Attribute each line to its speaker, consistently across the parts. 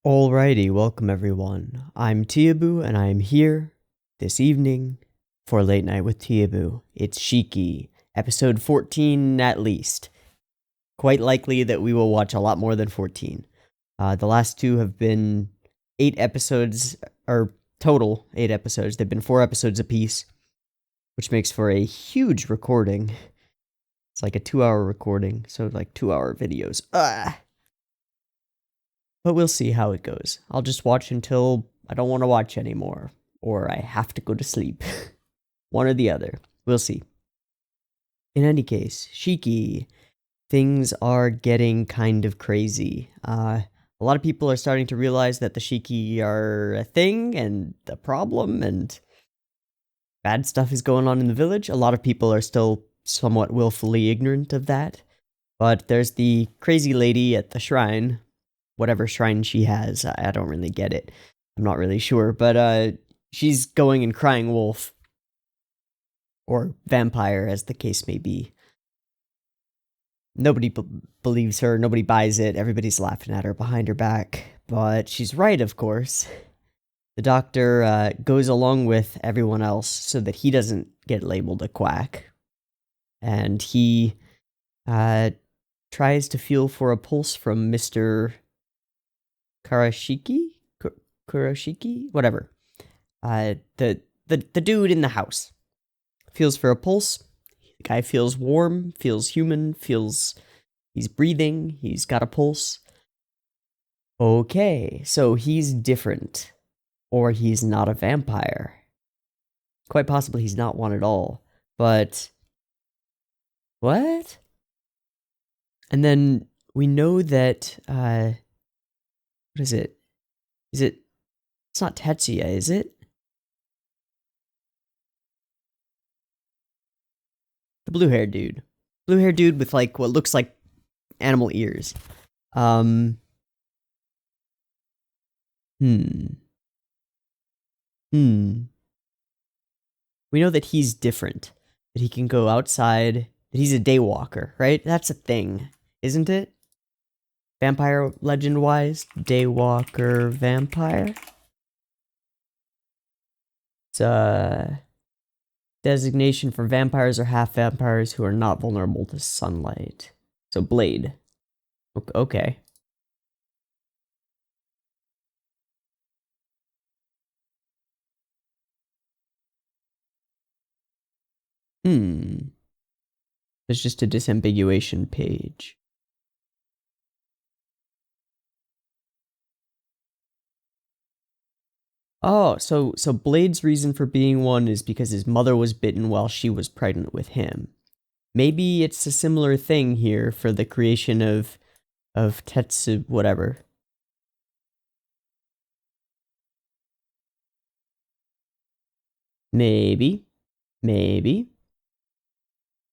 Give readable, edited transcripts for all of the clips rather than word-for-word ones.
Speaker 1: Alrighty, welcome everyone. I'm Teeaboo and I am here this evening for Late Night with Teeaboo. It's Shiki, episode 14 at least. Quite likely that we will watch a lot more than 14. The last two have been 8 episodes, or total 8 episodes. They've been 4 episodes apiece, which makes for a huge recording. It's like a 2-hour recording, so like 2-hour videos. But we'll see how it goes. I'll just watch until I don't want to watch anymore, or I have to go to sleep. One or the other. We'll see. In any case, Shiki, things are getting kind of crazy. A lot of people are starting to realize that the Shiki are a thing and a problem, and bad stuff is going on in the village. A lot of people are still somewhat willfully ignorant of that. But there's the crazy lady at the shrine. Whatever shrine she has, I don't really get it. I'm not really sure, but she's going and crying wolf. Or vampire, as the case may be. Nobody believes her, nobody buys it, everybody's laughing at her behind her back. But she's right, of course. The doctor goes along with everyone else so that he doesn't get labeled a quack. And he tries to feel for a pulse from Mr. Kuroshiki? Whatever. The dude in the house. Feels for a pulse. The guy feels warm, feels human, feels he's breathing, he's got a pulse. Okay, so he's different. Or he's not a vampire. Quite possibly he's not one at all. But what? And then we know that what is it? It's not Tetsuya, is it? The blue-haired dude. Blue-haired dude with, like, what looks like animal ears. We know that he's different. That he can go outside. That he's a daywalker, right? That's a thing, isn't it? Vampire legend-wise, daywalker vampire. It's a designation for vampires or half-vampires who are not vulnerable to sunlight. So blade. Okay. There's just a disambiguation page. Oh, so Blade's reason for being one is because his mother was bitten while she was pregnant with him. Maybe it's a similar thing here for the creation of Tetsu, whatever. Maybe.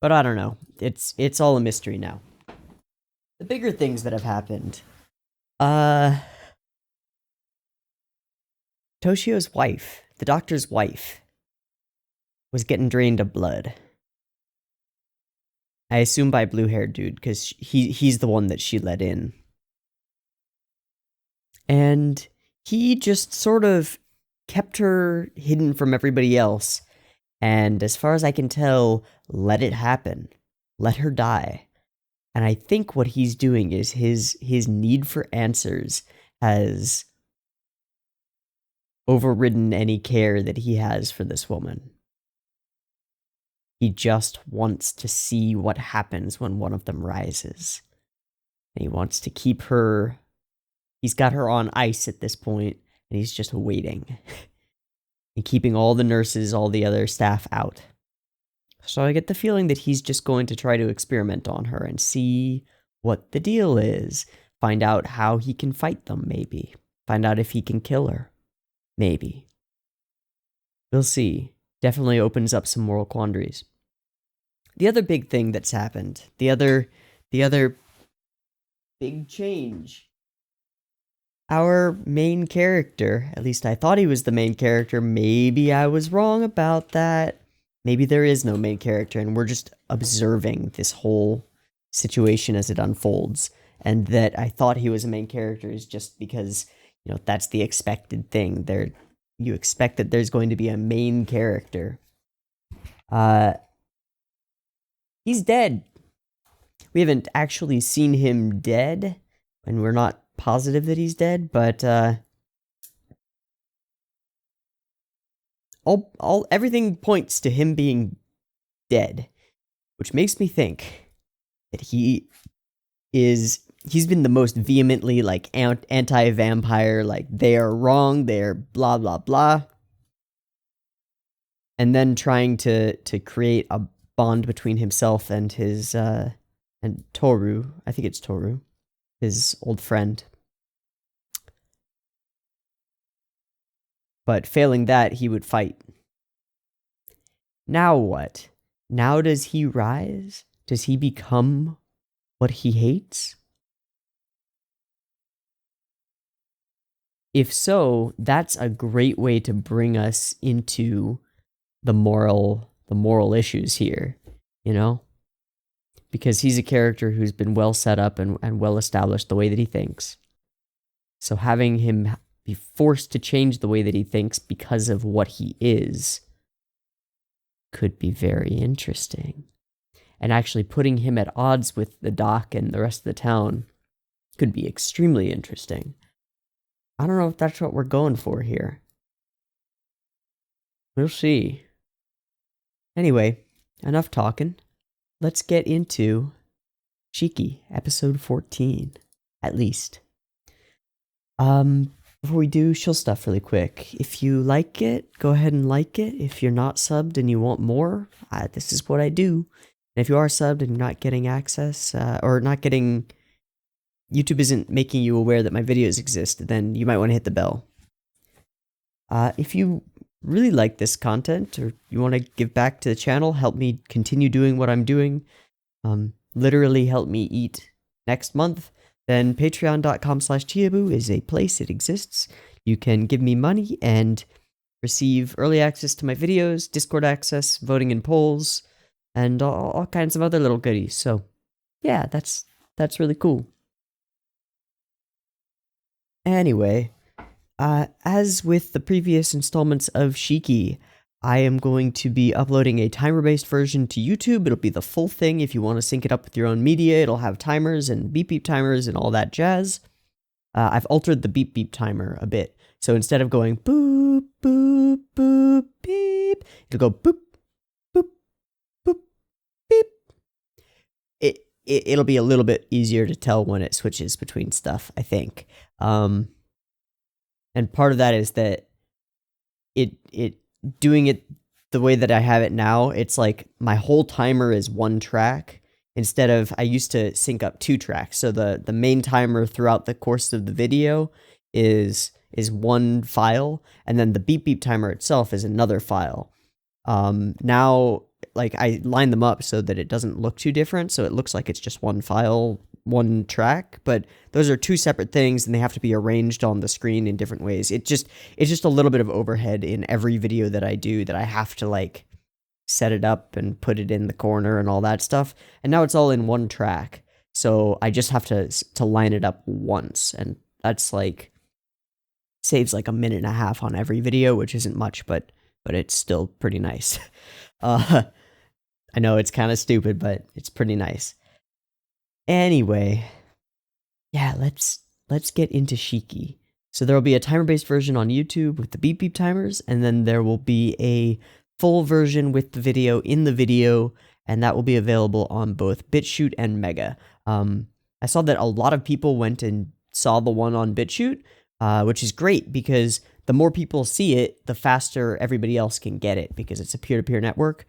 Speaker 1: But I don't know. It's all a mystery now. The bigger things that have happened. Toshio's wife, the doctor's wife, was getting drained of blood. I assume by blue-haired dude, because he's the one that she let in. And he just sort of kept her hidden from everybody else, and as far as I can tell, let it happen. Let her die. And I think what he's doing is his need for answers has overridden any care that he has for this woman. He just wants to see what happens when one of them rises. And he wants to keep her... He's got her on ice at this point, and he's just waiting. And keeping all the nurses, all the other staff out. So I get the feeling that he's just going to try to experiment on her and see what the deal is. Find out how he can fight them, maybe. Find out if he can kill her. Maybe. We'll see. Definitely opens up some moral quandaries. The other big thing that's happened, the other big change. Our main character, at least I thought he was the main character, maybe I was wrong about that. Maybe there is no main character and we're just observing this whole situation as it unfolds. And that I thought he was a main character is just because you know, that's the expected thing. You expect that there's going to be a main character. He's dead. We haven't actually seen him dead, and we're not positive that he's dead, but everything points to him being dead, which makes me think that he's been the most vehemently like anti-vampire, like they are wrong, they're blah blah blah, and then trying to create a bond between himself and his and Toru. I think it's Toru, his old friend. But failing that, he would fight. Now what? Now does he rise? Does he become what he hates? If so, that's a great way to bring us into the moral issues here, you know? Because he's a character who's been well set up and well established the way that he thinks. So having him be forced to change the way that he thinks because of what he is could be very interesting. And actually putting him at odds with the doc and the rest of the town could be extremely interesting. I don't know if that's what we're going for here. We'll see. Anyway, enough talking. Let's get into Shiki, episode 14, at least. Before we do, chill stuff really quick. If you like it, go ahead and like it. If you're not subbed and you want more, this is what I do. And if you are subbed and you're not getting access, or not getting... YouTube isn't making you aware that my videos exist, then you might want to hit the bell. If you really like this content, or you want to give back to the channel, help me continue doing what I'm doing, literally help me eat next month, then patreon.com/Teeaboo is a place, it exists. You can give me money and receive early access to my videos, Discord access, voting in polls, and all kinds of other little goodies. So yeah, that's really cool. Anyway, as with the previous installments of Shiki, I am going to be uploading a timer-based version to YouTube. It'll be the full thing if you want to sync it up with your own media. It'll have timers and beep beep timers and all that jazz. I've altered the beep beep timer a bit. So instead of going boop, boop, boop, beep, it'll go boop, boop, boop, beep. It'll be a little bit easier to tell when it switches between stuff, I think. And part of that is that doing it the way that I have it now, it's like my whole timer is one track instead of, I used to sync up 2 tracks. So the main timer throughout the course of the video is one file, and then the beep beep timer itself is another file. Now, like, I line them up so that it doesn't look too different, so it looks like it's just one file, one track, but those are 2 separate things, and they have to be arranged on the screen in different ways. It's just a little bit of overhead in every video that I do, that I have to like set it up and put it in the corner and all that stuff. And now it's all in one track, so I just have to line it up once, and that's like saves like a minute and a half on every video, which isn't much, but it's still pretty nice. I know it's kind of stupid, but it's pretty nice. Anyway, yeah, let's get into Shiki. So there will be a timer-based version on YouTube with the beep beep timers, and then there will be a full version with the video in the video, and that will be available on both BitChute and Mega. I saw that a lot of people went and saw the one on BitChute, which is great because the more people see it, the faster everybody else can get it, because it's a peer-to-peer network.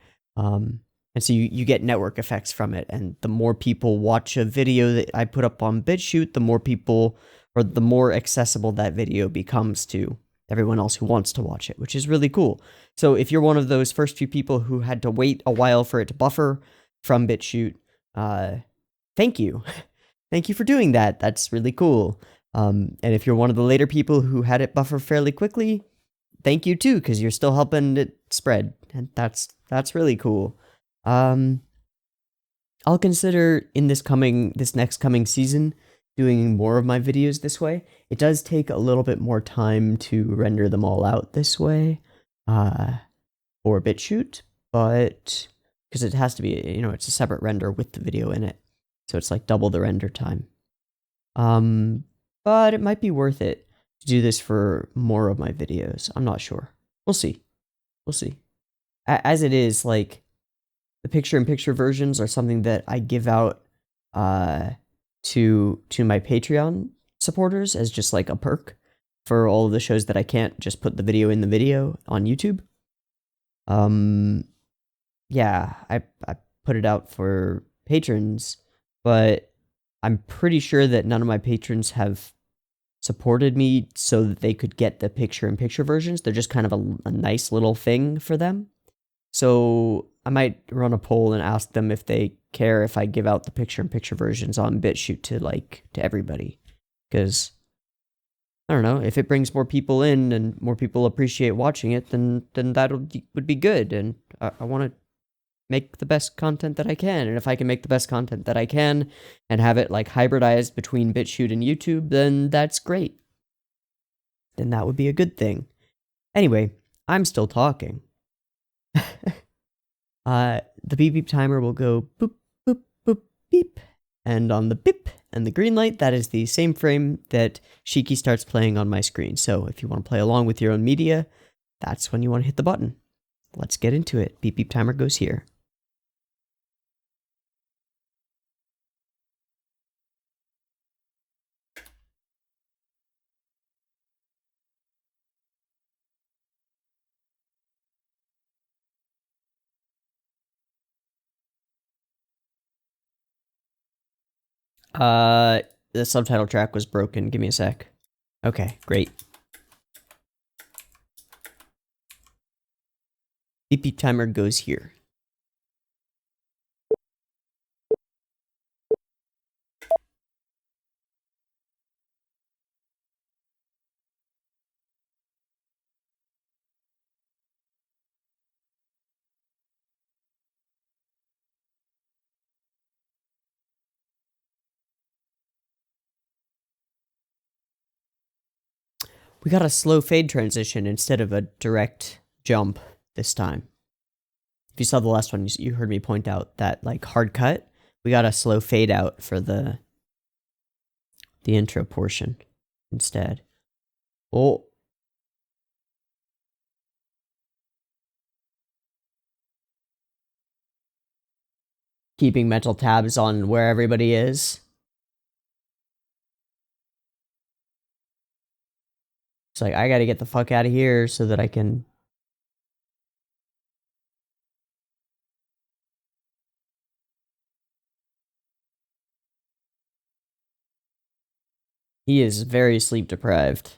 Speaker 1: And so you get network effects from it, and the more people watch a video that I put up on BitChute, the more people, or the more accessible that video becomes to everyone else who wants to watch it, which is really cool. So if you're one of those first few people who had to wait a while for it to buffer from BitChute, thank you. Thank you for doing that. That's really cool. And if you're one of the later people who had it buffer fairly quickly, thank you too, because you're still helping it spread, and that's really cool. I'll consider in this next coming season doing more of my videos this way. It does take a little bit more time to render them all out this way, or BitChute, but because it has to be, you know, it's a separate render with the video in it, so it's like double the render time. But it might be worth it to do this for more of my videos. I'm not sure. We'll see. We'll see. As it is, like, the picture-in-picture versions are something that I give out to my Patreon supporters as just like a perk for all of the shows that I can't just put the video in the video on YouTube. Yeah, I put it out for patrons, but I'm pretty sure that none of my patrons have supported me so that they could get the picture-in-picture versions. They're just kind of a nice little thing for them. So I might run a poll and ask them if they care if I give out the picture-in-picture versions on BitChute to everybody. Because, I don't know, if it brings more people in and more people appreciate watching it, then that would be good. And I want to make the best content that I can. And if I can make the best content that I can and have it like hybridized between BitChute and YouTube, then that's great. Then that would be a good thing. Anyway, I'm still talking. The beep beep timer will go boop, boop, boop, beep. And on the beep and the green light, that is the same frame that Shiki starts playing on my screen. So if you want to play along with your own media, that's when you want to hit the button. Let's get into it. Beep beep timer goes here. The subtitle track was broken. Give me a sec. Okay, great. Beep beep timer goes here. We got a slow fade transition instead of a direct jump this time. If you saw the last one, you heard me point out that, like, hard cut, we got a slow fade out for the intro portion instead. Oh. Keeping mental tabs on where everybody is. It's like, I gotta get the fuck out of here so that I can... He is very sleep deprived.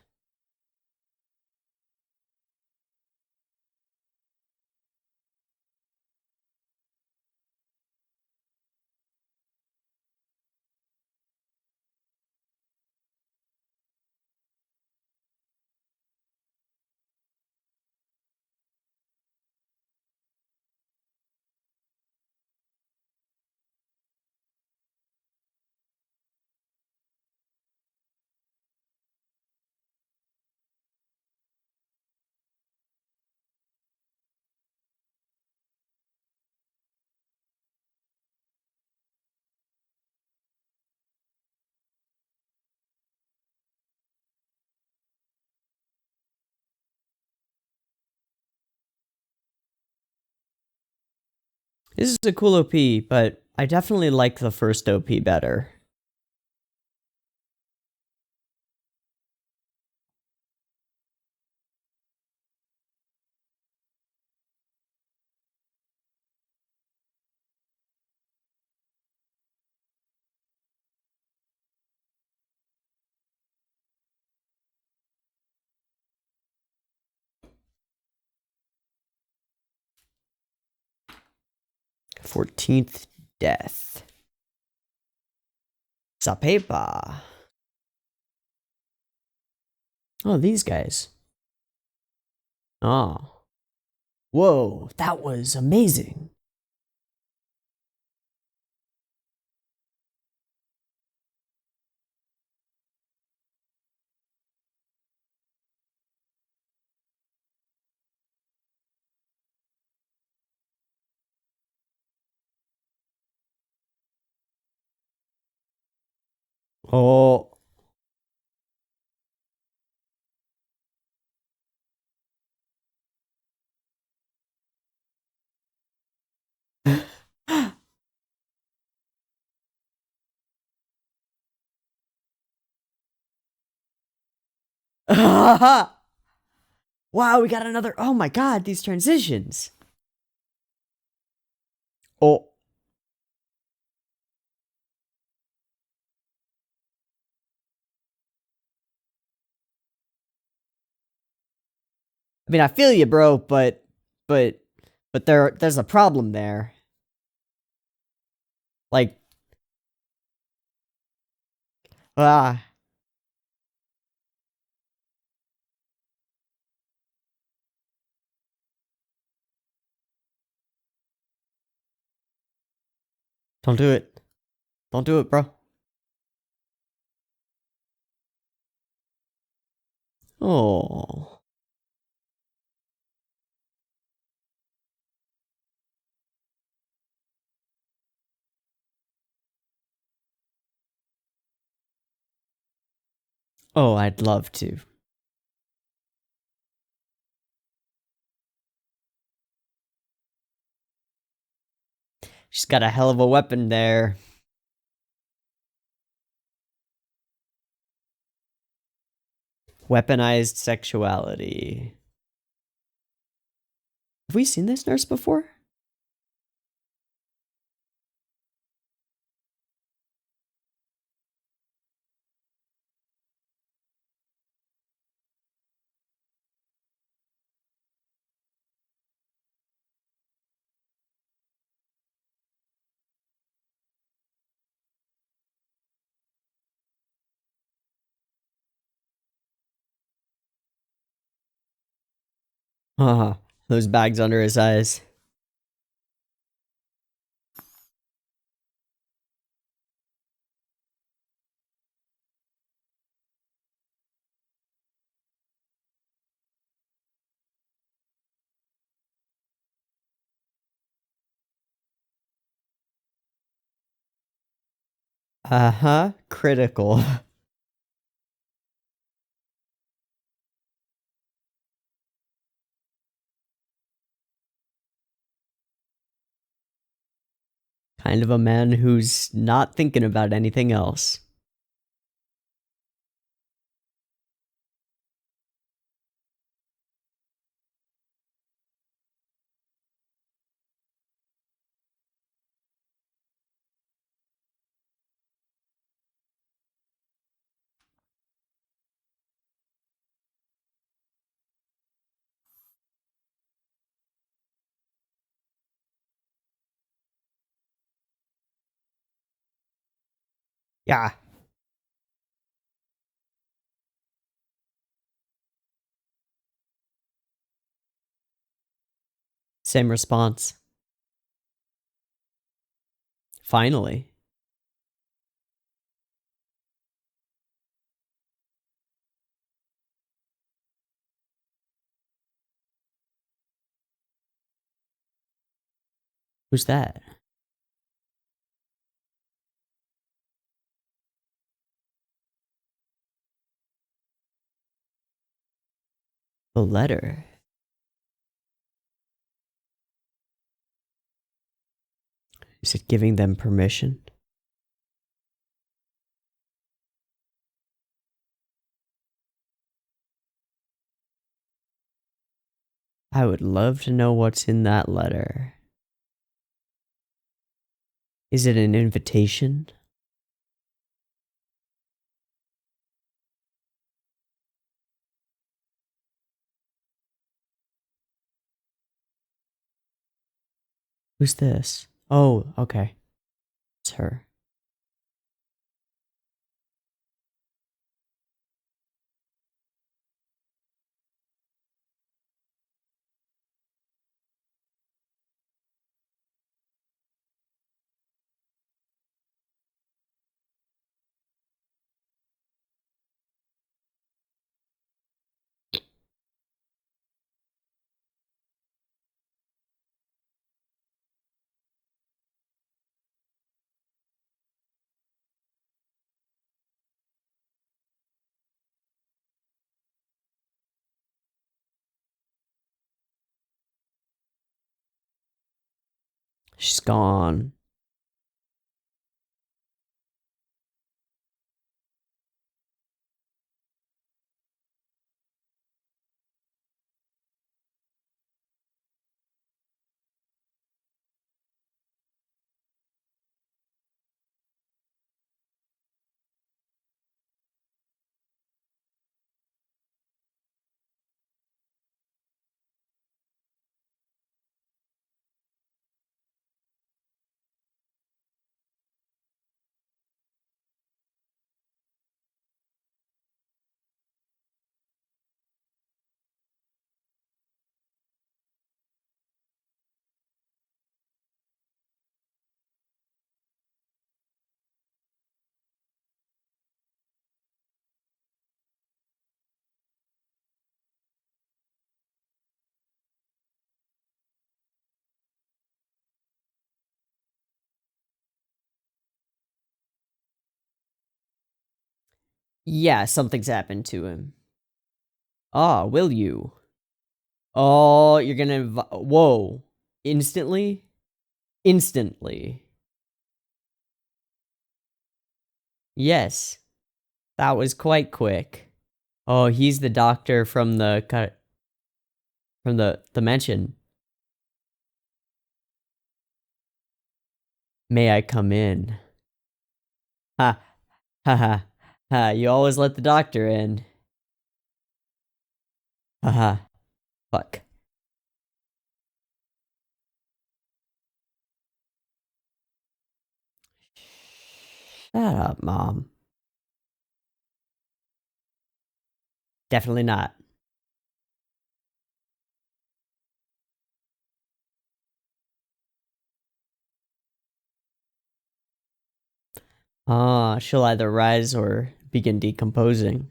Speaker 1: This is a cool OP, but I definitely like the first OP better. "14th Death." Sapepa. Oh, these guys. Oh. Whoa, that was amazing. Oh. Wow, we got another. Oh my god, these transitions. Oh. I mean, I feel you, bro, but there's a problem there. Like, ah. Don't do it. Don't do it, bro. Oh. Oh, I'd love to. She's got a hell of a weapon there. Weaponized sexuality. Have we seen this nurse before? Haha. Those bags under his eyes. Uh-huh. Critical. Kind of a man who's not thinking about anything else. Yeah. Same response. Finally. Who's that? The letter. Is it giving them permission? I would love to know what's in that letter. Is it an invitation? Who's this? Oh, okay. It's her. She's gone. Yeah, something's happened to him. Ah, will you? Oh, you're gonna whoa. Instantly? Instantly. Yes. That was quite quick. Oh, he's the doctor from the mansion. May I come in? Ha ha ha ha. You always let the doctor in. Ha ha. Fuck. Shut up, Mom. Definitely not. Ah, she'll either rise or begin decomposing.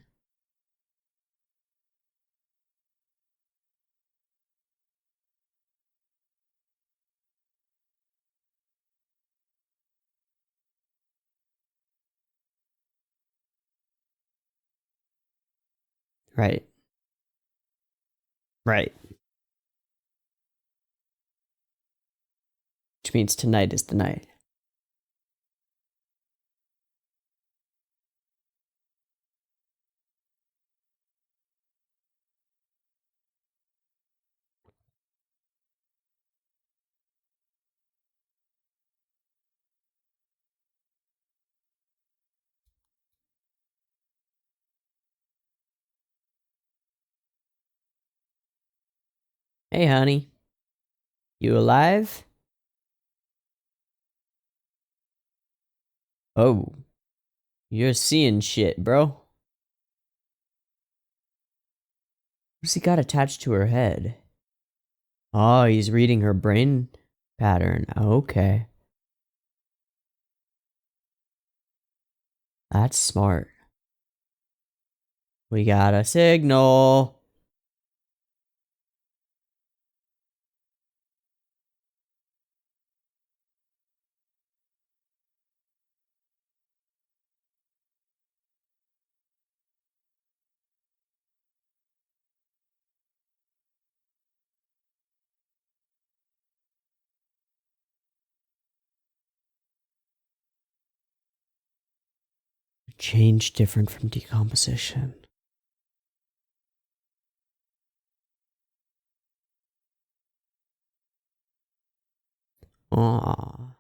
Speaker 1: Right. Right. Which means tonight is the night. Hey, honey. You alive? Oh. You're seeing shit, bro. What's he got attached to her head? Oh, he's reading her brain pattern. Okay. That's smart. We got a signal. Change different from decomposition. Aww.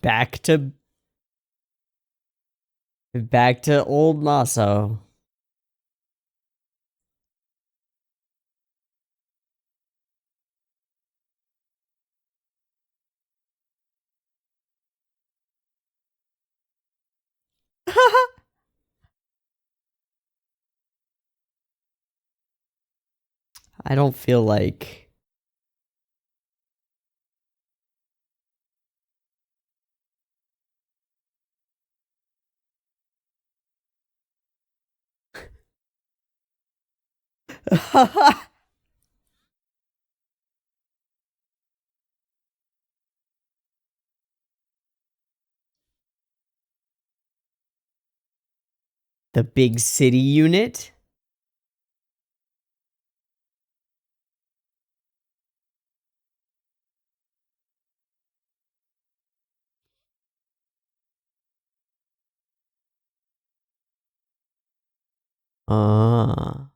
Speaker 1: Back to old Maso. I don't feel like... The big city unit? Ah.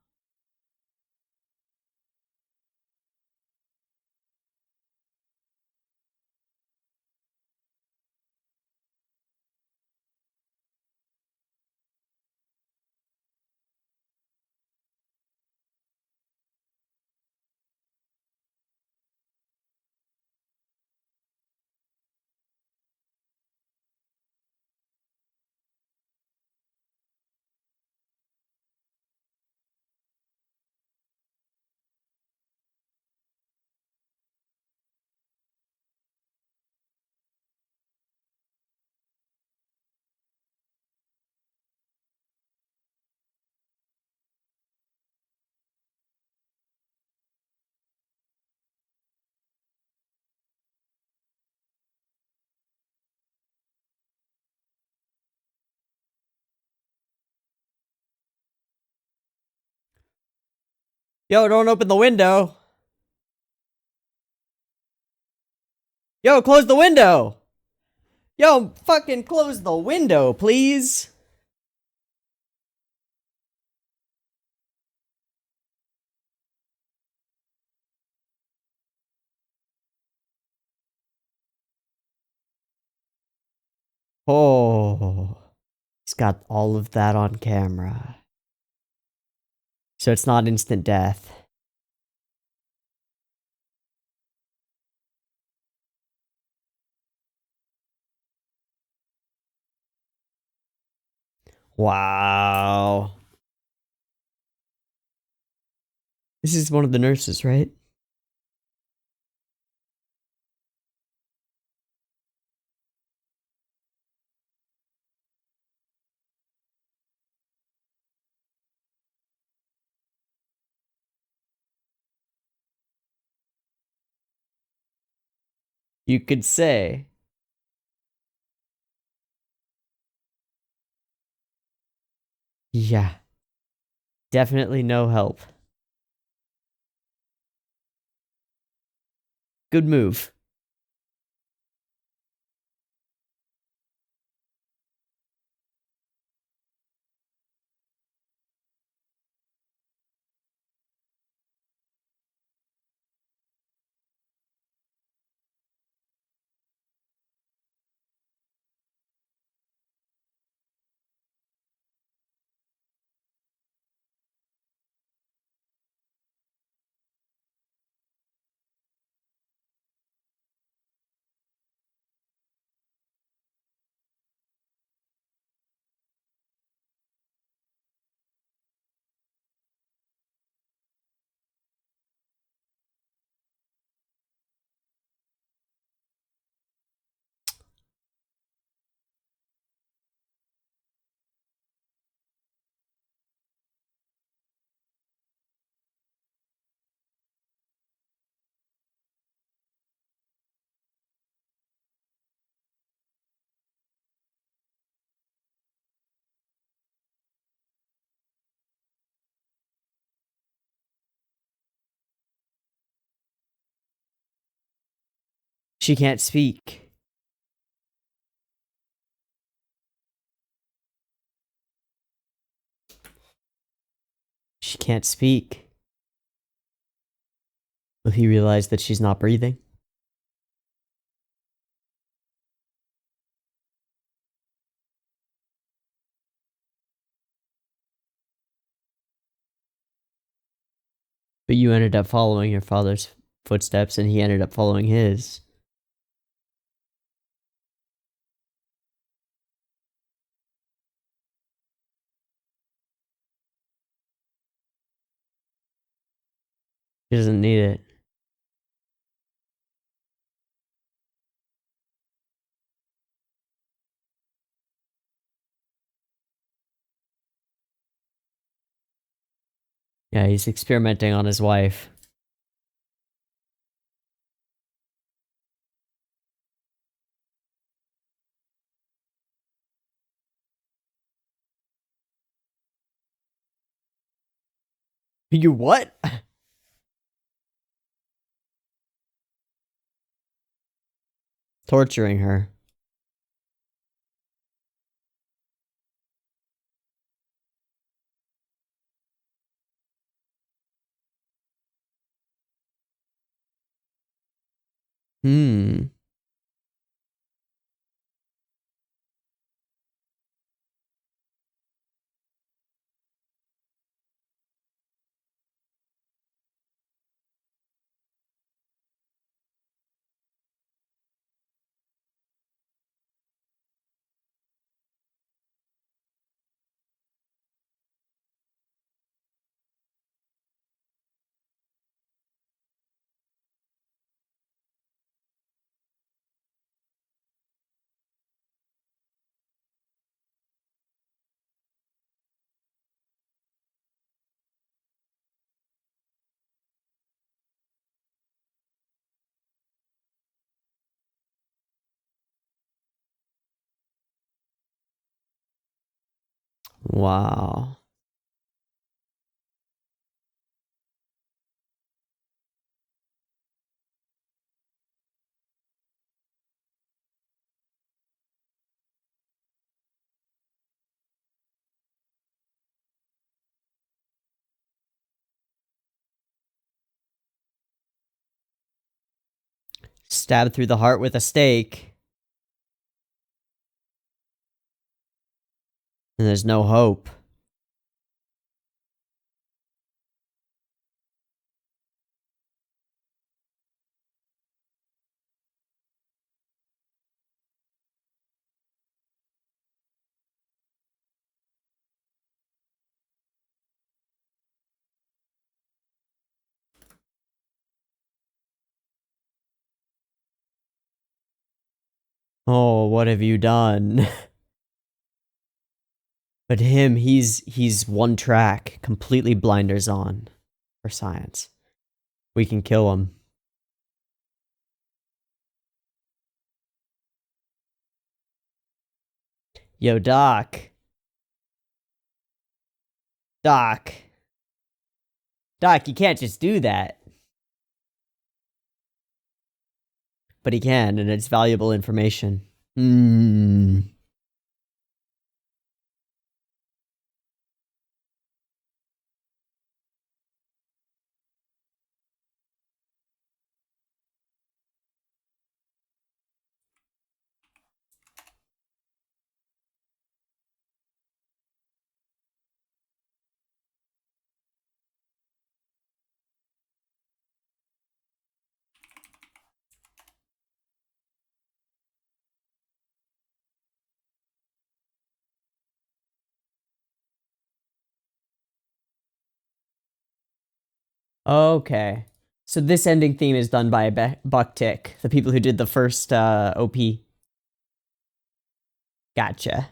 Speaker 1: Yo, don't open the window. Yo, close the window. Yo, fucking close the window, please. Oh. He's got all of that on camera. So it's not instant death. Wow. This is one of the nurses, right? You could say. Yeah. Definitely no help. Good move. She can't speak. She can't speak. Will he realize that she's not breathing? But you ended up following your father's footsteps and he ended up following his. He doesn't need it. Yeah, he's experimenting on his wife. You what? Torturing her. Hmm. Wow. Stabbed through the heart with a stake. And there's no hope. Oh, what have you done? But him, he's one track, completely blinders on for science. We can kill him. Yo, Doc. Doc. Doc, you can't just do that. But he can, and it's valuable information. Hmm. Okay. So this ending theme is done by Bucktick, the people who did the first OP. Gotcha.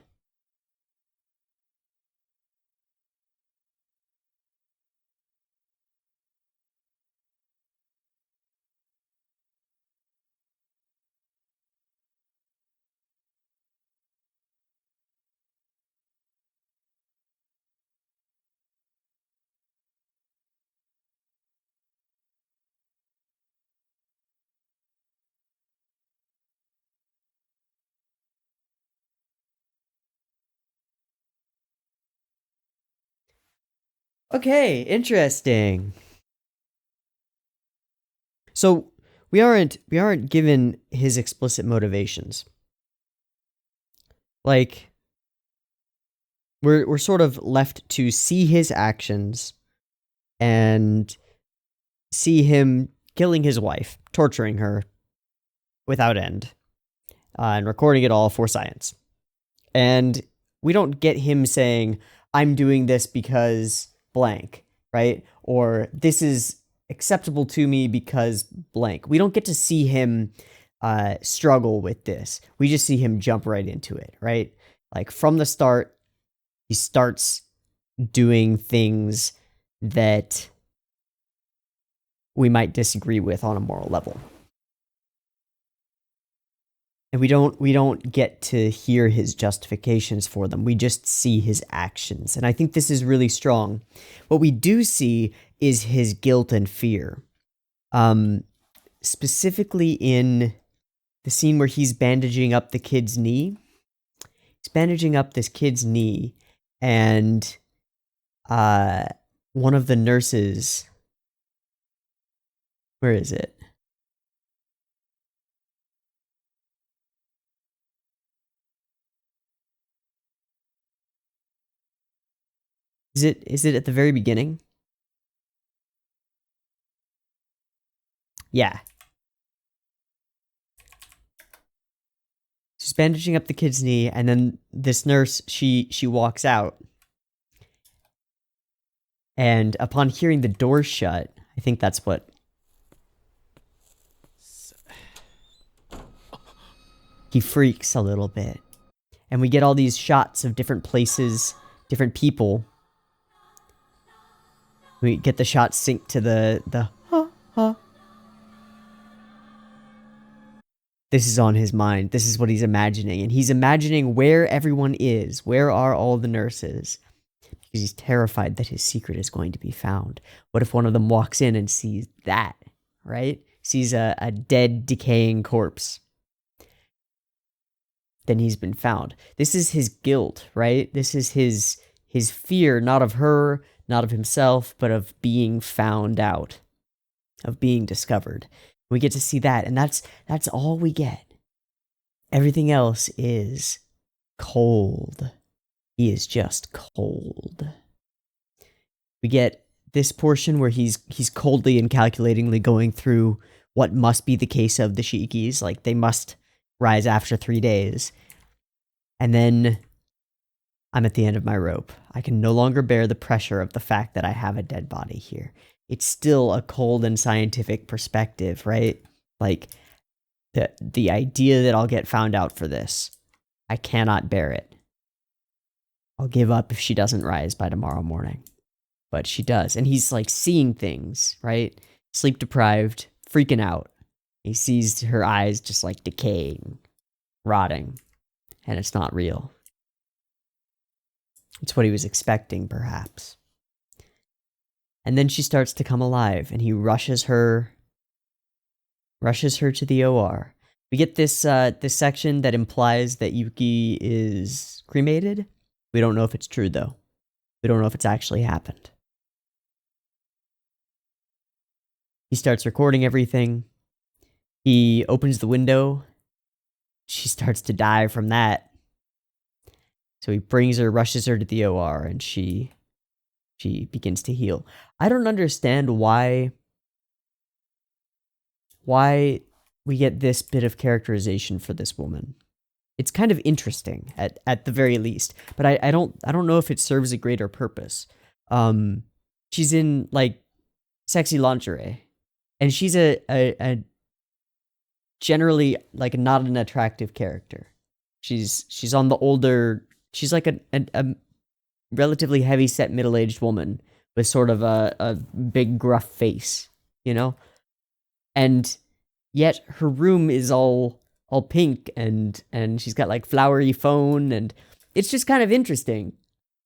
Speaker 1: Okay, interesting. So we aren't given his explicit motivations. Like we're sort of left to see his actions and see him killing his wife, torturing her without end, and recording it all for science. And we don't get him saying, "I'm doing this because blank," right? Or this is acceptable to me because blank. We don't get to see him struggle with this. We just see him jump right into it, right? Like from the start, he starts doing things that we might disagree with on a moral level. And we don't get to hear his justifications for them. We just see his actions. And I think this is really strong. What we do see is his guilt and fear. Specifically in the scene where he's bandaging up the kid's knee. He's bandaging up this kid's knee, and one of the nurses... Where is it? Is it at the very beginning? Yeah. She's bandaging up the kid's knee, and then this nurse, she walks out. And upon hearing the door shut, I think that's what... He freaks a little bit. And we get all these shots of different places, different people. We get the shot sync to the ha ha. This is on his mind. This is what he's imagining. And he's imagining where everyone is. Where are all the nurses? Because he's terrified that his secret is going to be found. What if one of them walks in and sees that, right? Sees a dead, decaying corpse. Then he's been found. This is his guilt, right? This is his fear, not of her, not of himself, but of being found out, of being discovered. We get to see that, and that's all we get. Everything else is cold. He is just cold. We get this portion where he's coldly and calculatingly going through what must be the case of the Shikis, like they must rise after 3 days. And then I'm at the end of my rope. I can no longer bear the pressure of the fact that I have a dead body here. It's still a cold and scientific perspective, right? Like, the idea that I'll get found out for this, I cannot bear it. I'll give up if she doesn't rise by tomorrow morning. But she does. And he's like seeing things, right? Sleep deprived, freaking out. He sees her eyes just like decaying, rotting, and it's not real. It's what he was expecting, perhaps. And then she starts to come alive, and he rushes her to the OR. We get this section that implies that Yuki is cremated. We don't know if it's true, though. We don't know if it's actually happened. He starts recording everything. He opens the window. She starts to die from that. So he brings her, rushes her to the OR, and she begins to heal. I don't understand why we get this bit of characterization for this woman. It's kind of interesting at the very least, but I don't know if it serves a greater purpose. She's in like sexy lingerie, and she's a generally like not an attractive character. She's on the older. She's like a relatively heavy-set middle-aged woman with sort of a big gruff face, you know? And yet her room is all pink and she's got like flowery phone, and it's just kind of interesting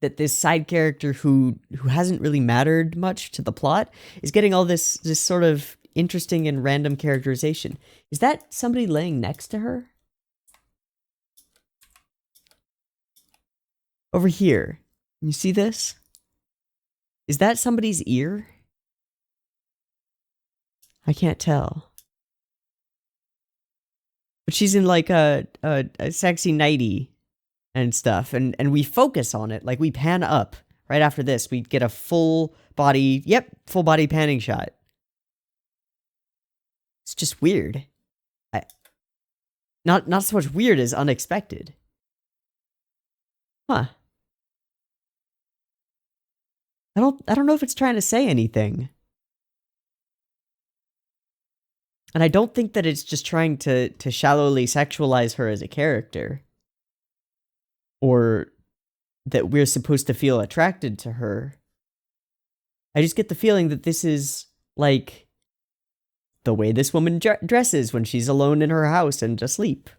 Speaker 1: that this side character who hasn't really mattered much to the plot is getting all this sort of interesting and random characterization. Is that somebody laying next to her? Over here. You see this? Is that somebody's ear? I can't tell. But she's in like a sexy nightie and stuff, and we focus on it. Like we pan up right after this. We get a full body panning shot. It's just weird. Not so much weird as unexpected. Huh. I don't know if it's trying to say anything. And I don't think that it's just trying to shallowly sexualize her as a character. Or that we're supposed to feel attracted to her. I just get the feeling that this is, like, the way this woman dresses when she's alone in her house and asleep.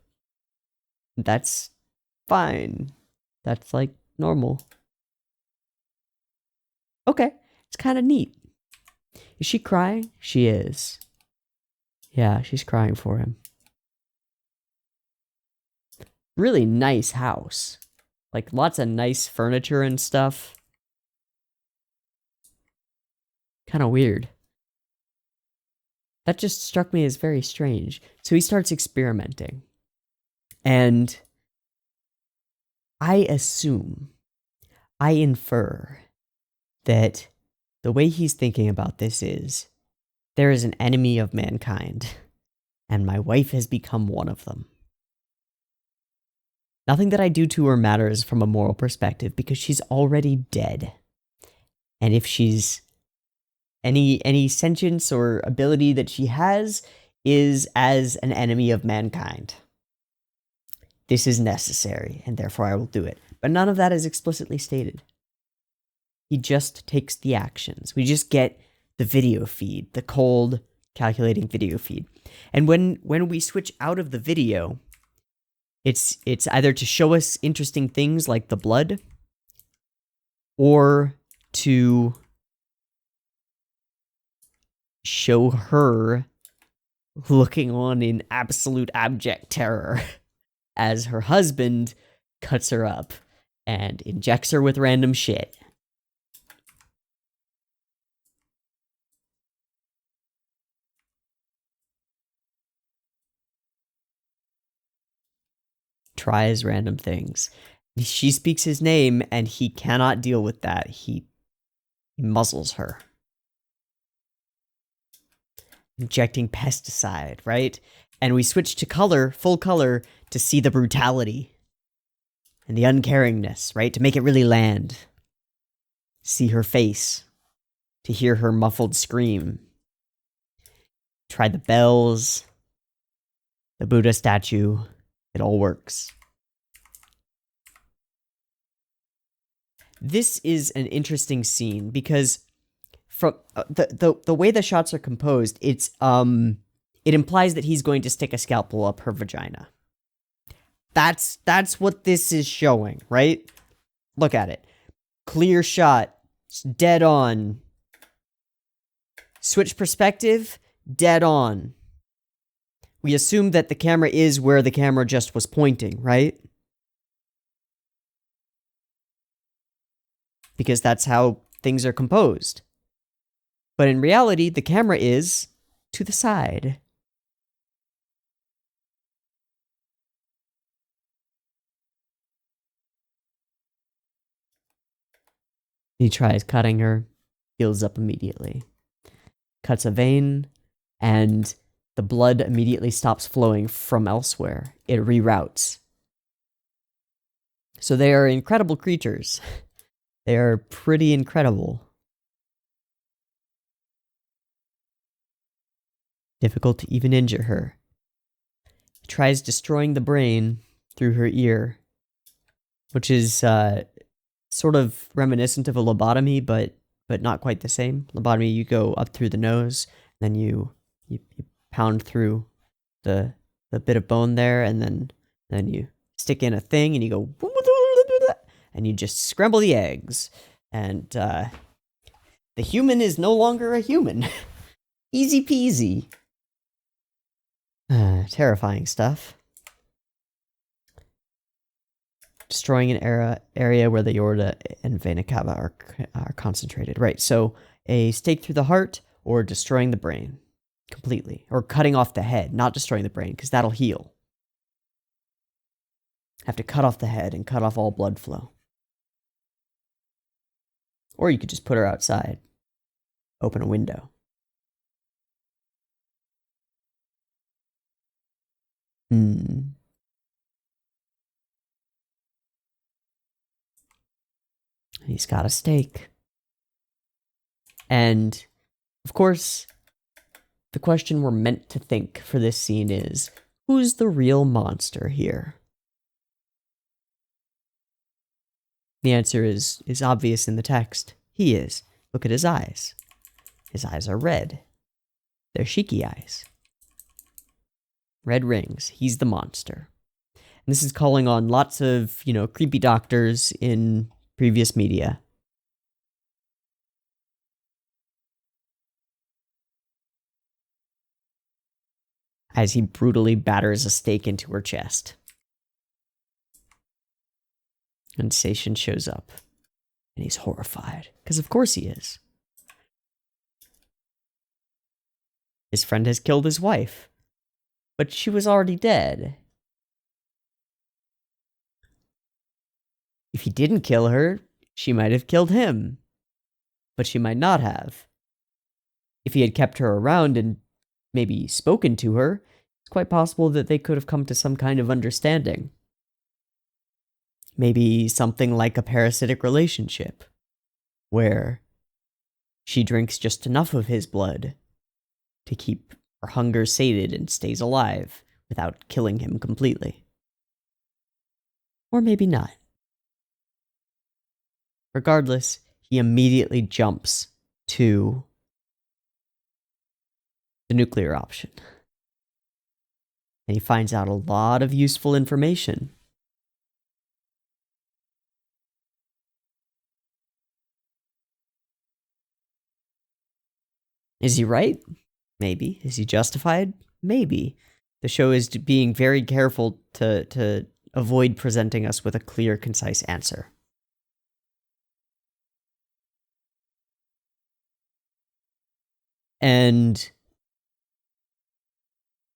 Speaker 1: That's fine. That's, like, normal. Okay, it's kind of neat. Is she crying? She is. Yeah, she's crying for him. Really nice house. Like, lots of nice furniture and stuff. Kind of weird. That just struck me as very strange. So he starts experimenting. And I assume, I infer that the way he's thinking about this is, there is an enemy of mankind, and my wife has become one of them. Nothing that I do to her matters from a moral perspective because she's already dead. And if she's any sentience or ability that she has is as an enemy of mankind. This is necessary, and therefore I will do it. But none of that is explicitly stated. He just takes the actions. We just get the video feed, the cold, calculating video feed. And when we switch out of the video, it's either to show us interesting things like the blood, or to show her looking on in absolute abject terror as her husband cuts her up and injects her with random shit. Tries random things. She speaks his name and he cannot deal with that. He muzzles her. Injecting pesticide, right? And we switch to color, full color, to see the brutality and the uncaringness, right? To make it really land. See her face. To hear her muffled scream. Try the bells. The Buddha statue. It all works. This is an interesting scene because from the way the shots are composed, it implies that he's going to stick a scalpel up her vagina. That's what this is showing, right? Look at it. Clear shot, dead on. Switch perspective, dead on. We assume that the camera is where the camera just was pointing, right? Because that's how things are composed. But in reality, the camera is to the side. He tries cutting her, heals up immediately. Cuts a vein, and the blood immediately stops flowing from elsewhere. It reroutes. So they are incredible creatures. They are pretty incredible. Difficult to even injure her. He tries destroying the brain through her ear, which is sort of reminiscent of a lobotomy, but not quite the same. Lobotomy, you go up through the nose, then you pound through the bit of bone there, and then you stick in a thing, and you go, and you just scramble the eggs, and the human is no longer a human. Easy peasy. Terrifying stuff. Destroying an area where the aorta and vena cava are concentrated. Right, so a stake through the heart or destroying the brain completely. Or cutting off the head, not destroying the brain, because that'll heal. Have to cut off the head and cut off all blood flow. Or you could just put her outside. Open a window. He's got a stake. And, of course, the question we're meant to think for this scene is, who's the real monster here? The answer is obvious in the text. He is. Look at his eyes. His eyes are red. They're Shiki eyes. Red rings. He's the monster. And this is calling on lots of, creepy doctors in previous media. As he brutally batters a stake into her chest. And Seinen shows up. And he's horrified. Because of course he is. His friend has killed his wife. But she was already dead. If he didn't kill her, she might have killed him. But she might not have. If he had kept her around and maybe spoken to her, it's quite possible that they could have come to some kind of understanding. Maybe something like a parasitic relationship, where she drinks just enough of his blood to keep her hunger sated and stays alive without killing him completely. Or maybe not. Regardless, he immediately jumps to the nuclear option. And he finds out a lot of useful information. Is he right? Maybe. Is he justified? Maybe. The show is being very careful to avoid presenting us with a clear, concise answer. And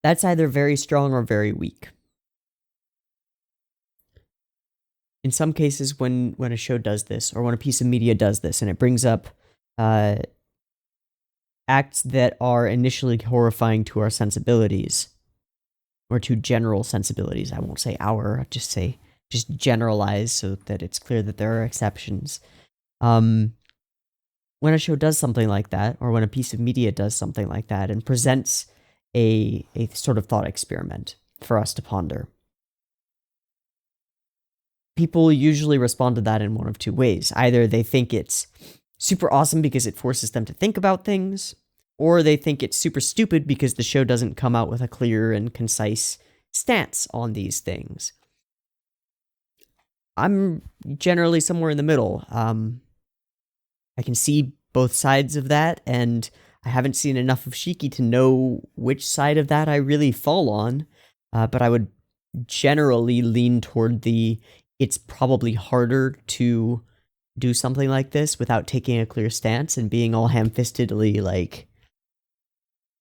Speaker 1: that's either very strong or very weak. In some cases, when a show does this, or when a piece of media does this, and it brings up acts that are initially horrifying to our sensibilities, or to general sensibilities, I won't say our, I'll just generalize so that it's clear that there are exceptions. When a show does something like that, or when a piece of media does something like that, and presents a sort of thought experiment for us to ponder, people usually respond to that in one of two ways. Either they think it's super awesome because it forces them to think about things, or they think it's super stupid because the show doesn't come out with a clear and concise stance on these things. I'm generally somewhere in the middle. I can see both sides of that, and I haven't seen enough of Shiki to know which side of that I really fall on, but I would generally lean toward it's probably harder to do something like this without taking a clear stance and being all ham-fistedly like,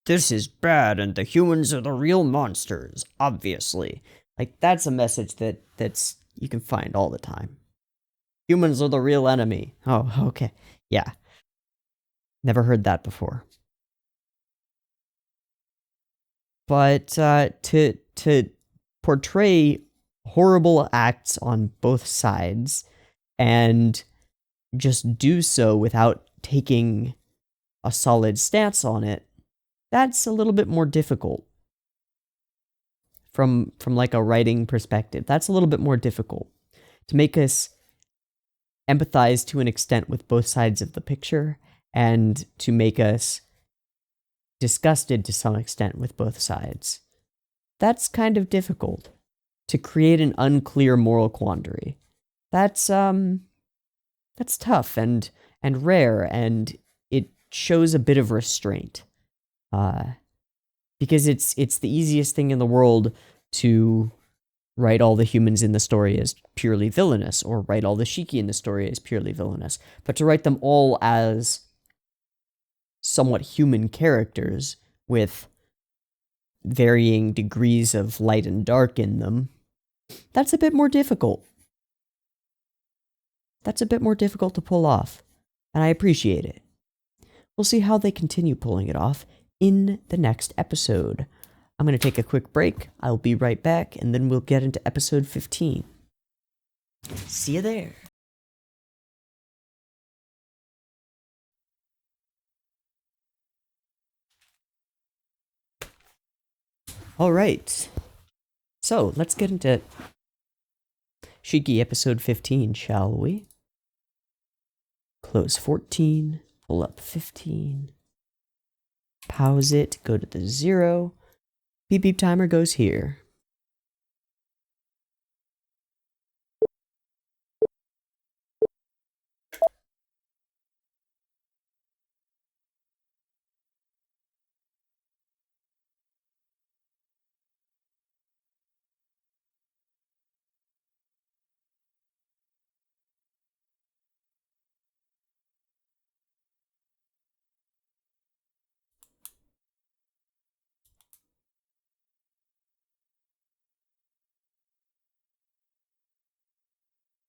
Speaker 1: this is bad and the humans are the real monsters, obviously. Like, that's a message that's you can find all the time. Humans are the real enemy. Oh, okay. Yeah. Never heard that before. But to portray horrible acts on both sides and just do so without taking a solid stance on it, that's a little bit more difficult. From like a writing perspective, that's a little bit more difficult to make us empathize to an extent with both sides of the picture, and to make us disgusted to some extent with both sides. That's kind of difficult. To create an unclear moral quandary. That's tough and rare, and it shows a bit of restraint. Because it's the easiest thing in the world to write all the humans in the story as purely villainous, or write all the Shiki in the story as purely villainous. But to write them all as somewhat human characters with varying degrees of light and dark in them, that's a bit more difficult. That's a bit more difficult to pull off, and I appreciate it. We'll see how they continue pulling it off in the next episode. I'm going to take a quick break. I'll be right back, and then we'll get into episode 15. See you there. Alright. So, let's get into Shiki episode 15, shall we? Close 14, pull up 15, pause it, go to the 0, beep beep timer goes here.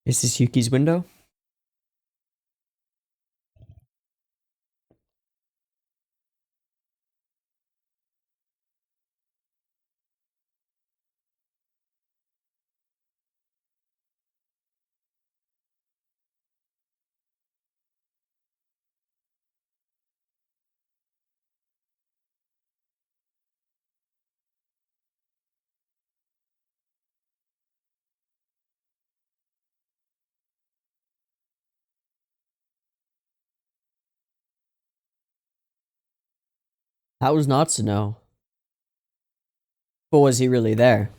Speaker 1: Is this Yuki's window? How was Natsuno? But was he really there?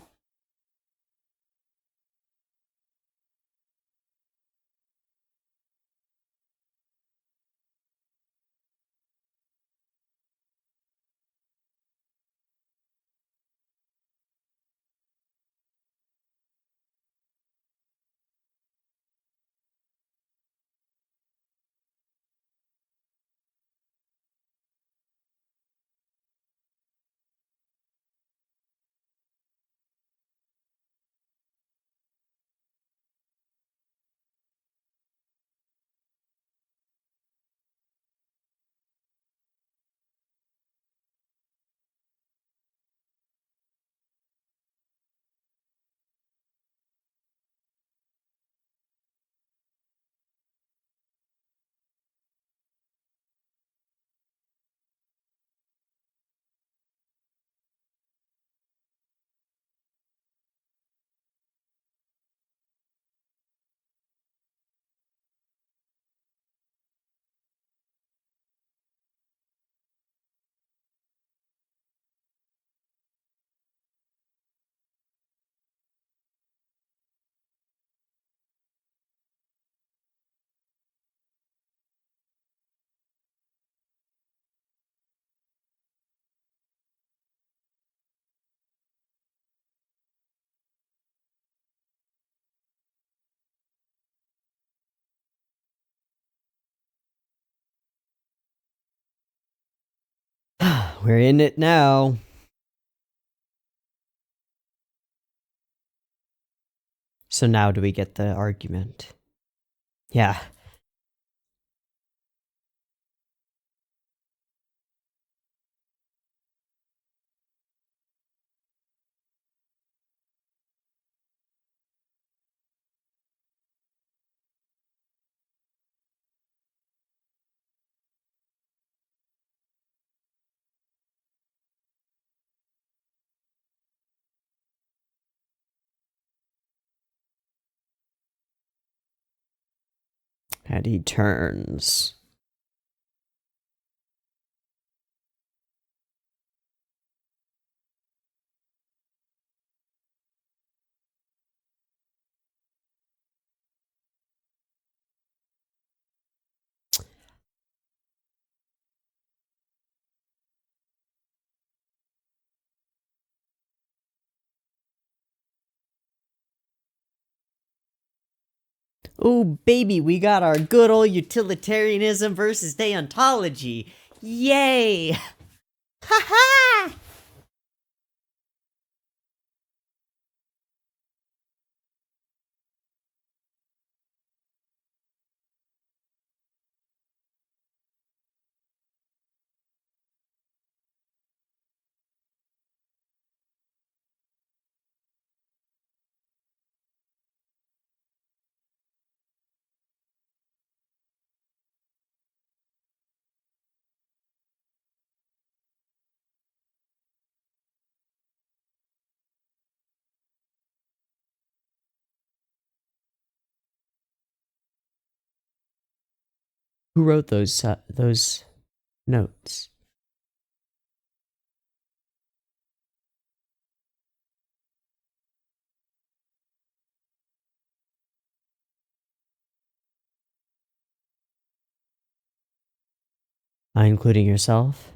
Speaker 1: We're in it now. So now do we get the argument? Yeah. And he turns. Oh, baby, we got our good old utilitarianism versus deontology. Yay! Ha ha! Who wrote those notes? Including yourself?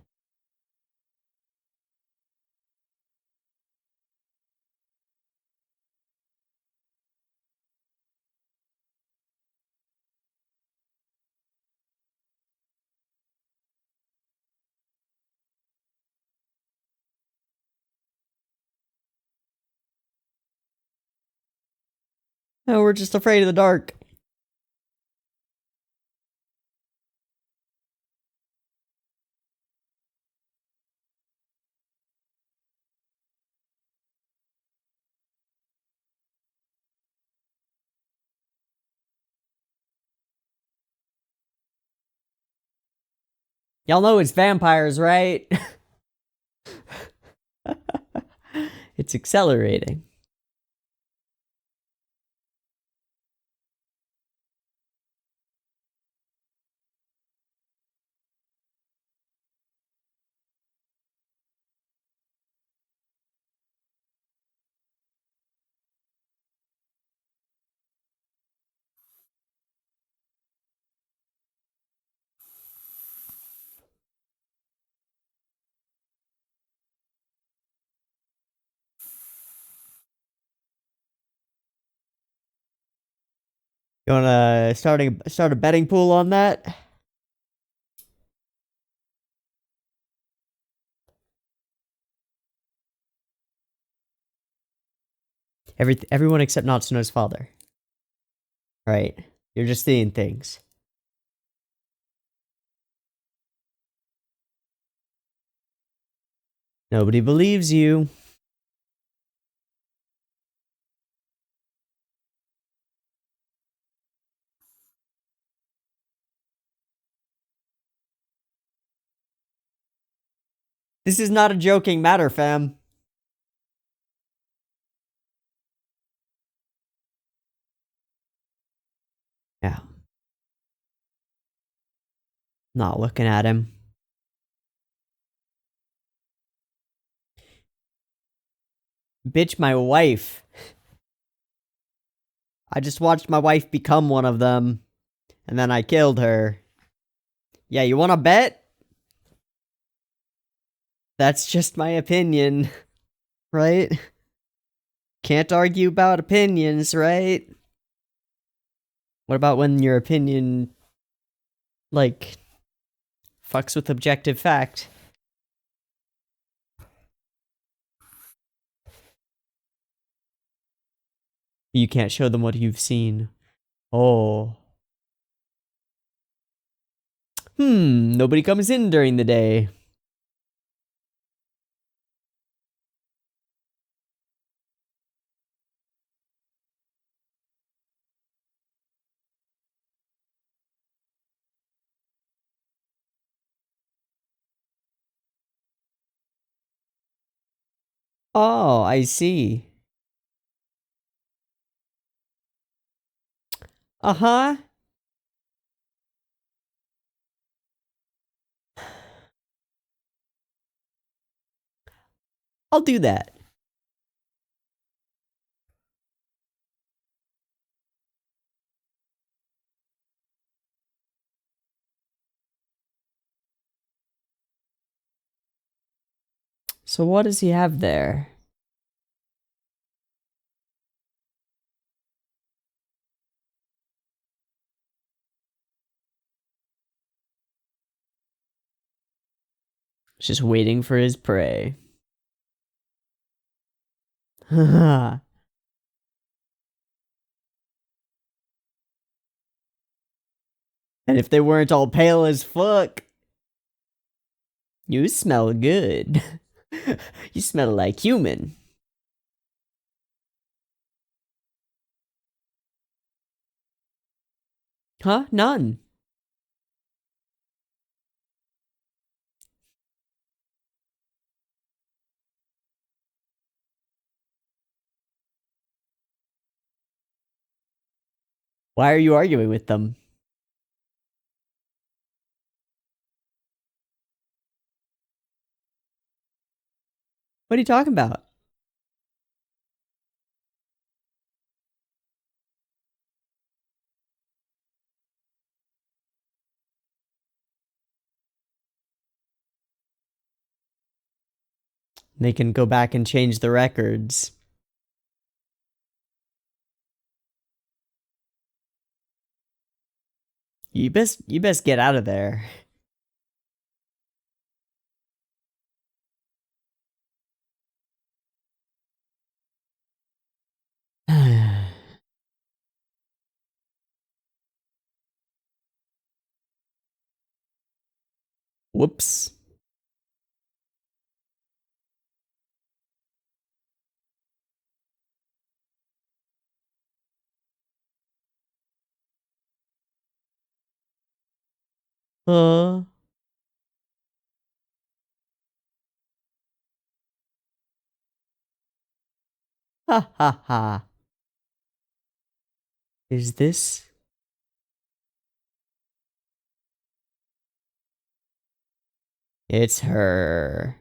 Speaker 1: No, we're just afraid of the dark. Y'all know it's vampires, right? It's accelerating. You wanna start a betting pool on that? Everyone except Natsuno's father. Right. You're just seeing things. Nobody believes you. This is not a joking matter, fam. Yeah. Not looking at him. Bitch, my wife. I just watched my wife become one of them, and then I killed her. Yeah, you wanna bet? That's just my opinion, right? Can't argue about opinions, right? What about when your opinion, like, fucks with objective fact? You can't show them what you've seen. Oh. Nobody comes in during the day. Oh, I see. Uh-huh. I'll do that. So what does he have there? Just waiting for his prey. And if they weren't all pale as fuck. You smell good. You smell like human. Huh? None. Why are you arguing with them? What are you talking about? They can go back and change the records. You best get out of there. Whoops. Uh. Ha ha ha. Is this? It's her.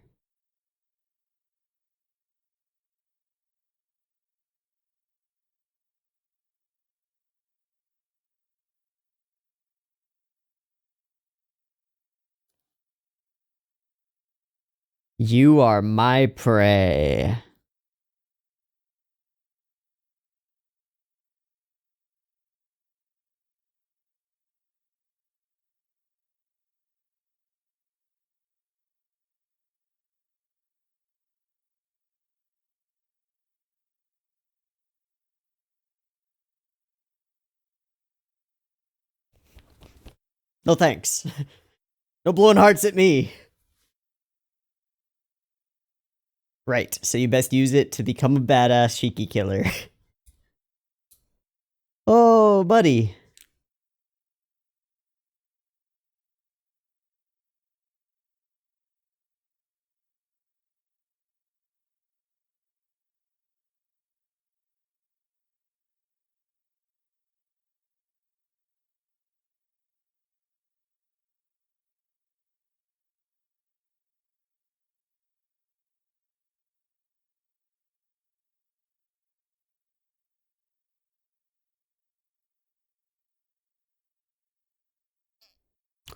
Speaker 1: You are my prey. No thanks. No blowing hearts at me. Right, so you best use it to become a badass Shiki killer. Oh, buddy.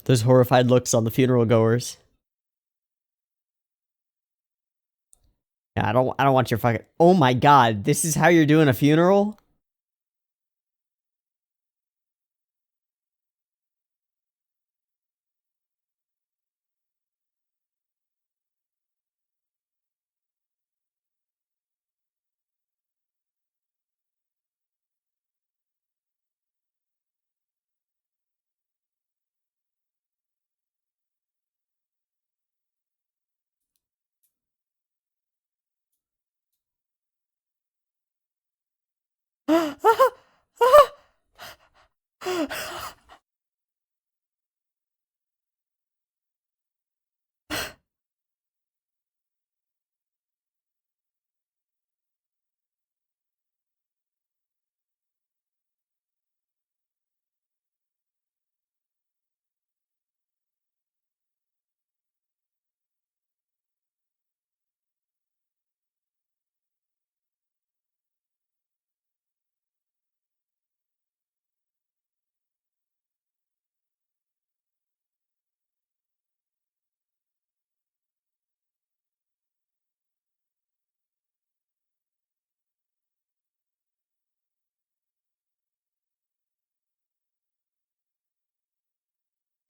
Speaker 1: Those horrified looks on the funeral goers. Yeah, I don't want your fucking. Oh my god, this is how you're doing a funeral?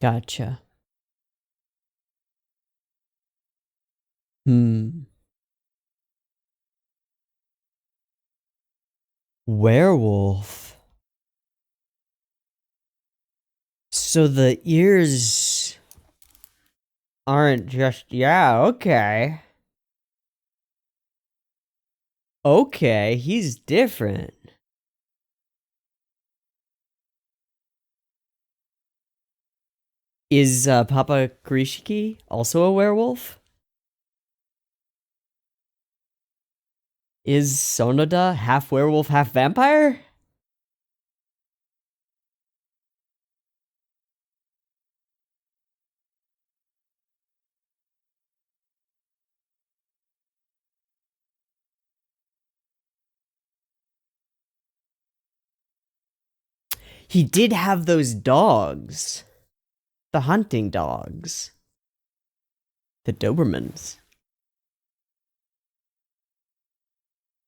Speaker 1: Gotcha. Werewolf. So the ears aren't just. Yeah, okay. Okay, he's different. Is Papa Kurishiki also a werewolf? Is Sonoda half werewolf, half vampire? He did have those dogs. The hunting dogs. The Dobermans.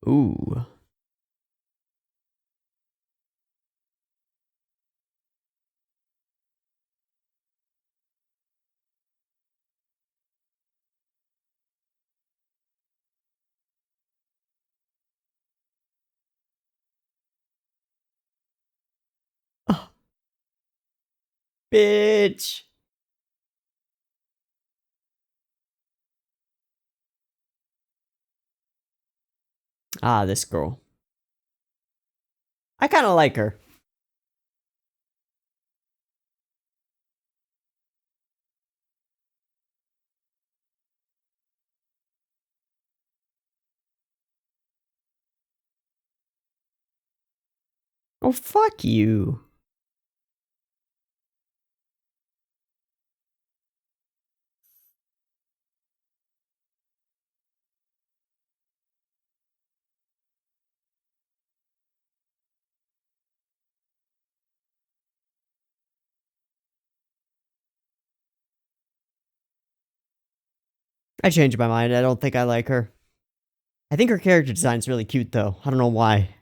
Speaker 1: Ooh. Oh, bitch. Ah, this girl. I kind of like her. Oh, fuck you. I changed my mind. I don't think I like her. I think her character design's really cute, though. I don't know why.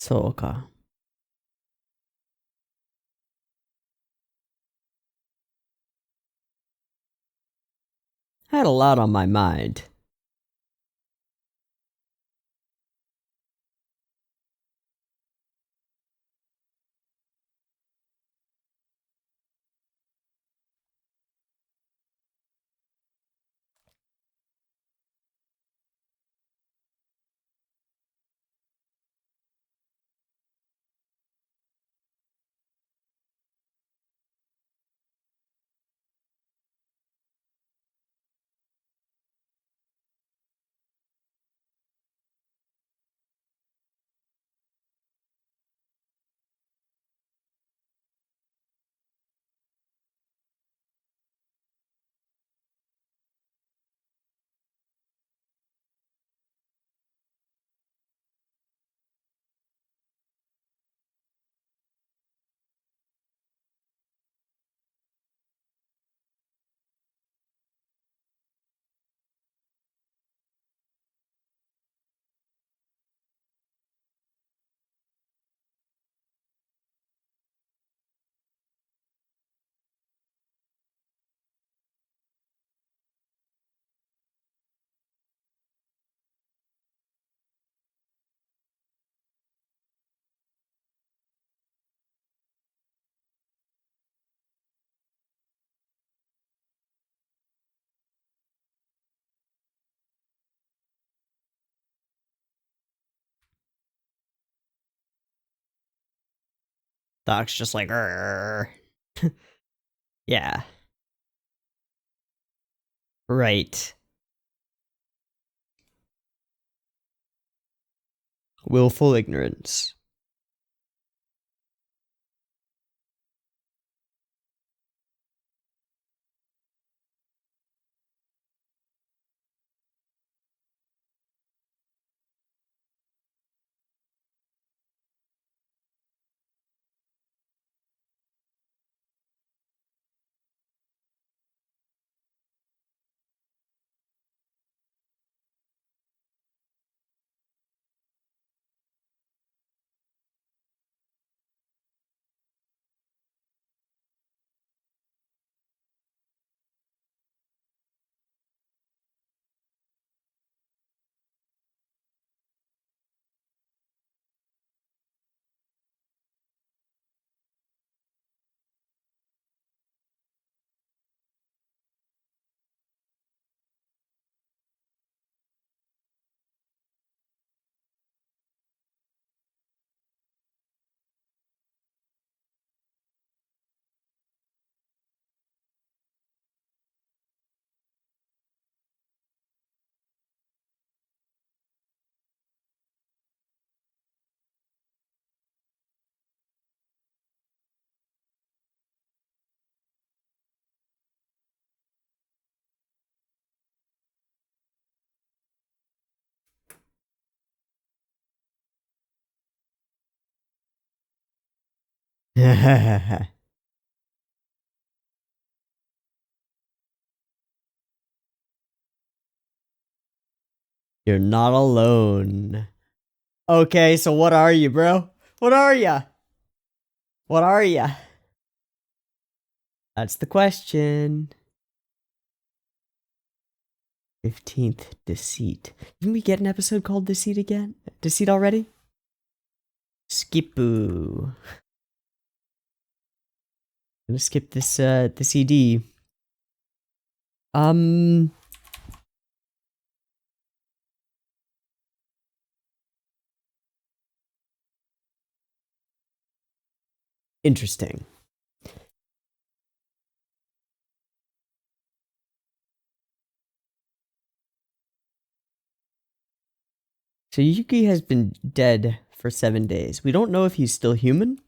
Speaker 1: Soka. I had a lot on my mind. Doc's just like, yeah. Right. Willful ignorance. You're not alone. Okay, so what are you, bro? What are ya? What are ya? That's the question. 15th Deceit. Didn't we get an episode called Deceit again? Deceit already? Skipoo. I'm gonna skip this the CD. Interesting. So Yuki has been dead for 7 days. We don't know if he's still human,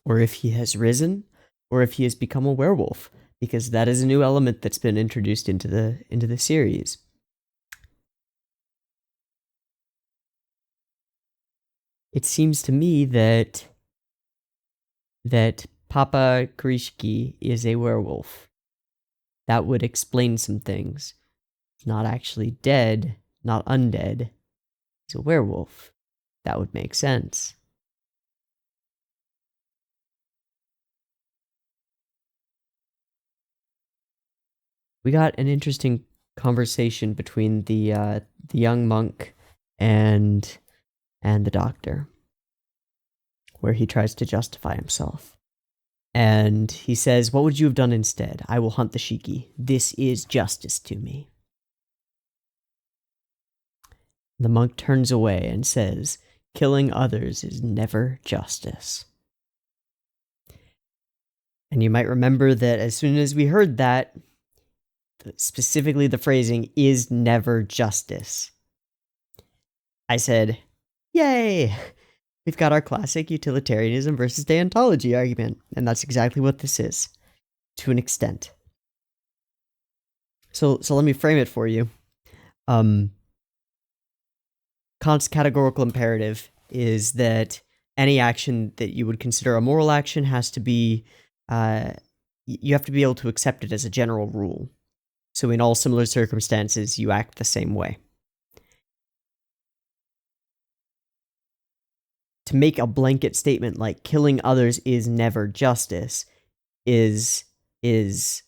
Speaker 1: or if he has risen, or if he has become a werewolf, because that is a new element that's been introduced into the series. It seems to me that Papa Kurishiki is a werewolf. That would explain some things. He's not actually dead, not undead. He's a werewolf. That would make sense. We got an interesting conversation between the young monk and the doctor, where he tries to justify himself. And he says, "What would you have done instead? I will hunt the Shiki. This is justice to me." The monk turns away and says, "Killing others is never justice." And you might remember that as soon as we heard that, specifically the phrasing, "is never justice," I said, "Yay! We've got our classic utilitarianism versus deontology argument." And that's exactly what this is, to an extent. So let me frame it for you. Kant's categorical imperative is that any action that you would consider a moral action has to be, you have to be able to accept it as a general rule. So in all similar circumstances, you act the same way. To make a blanket statement like killing others is never justice is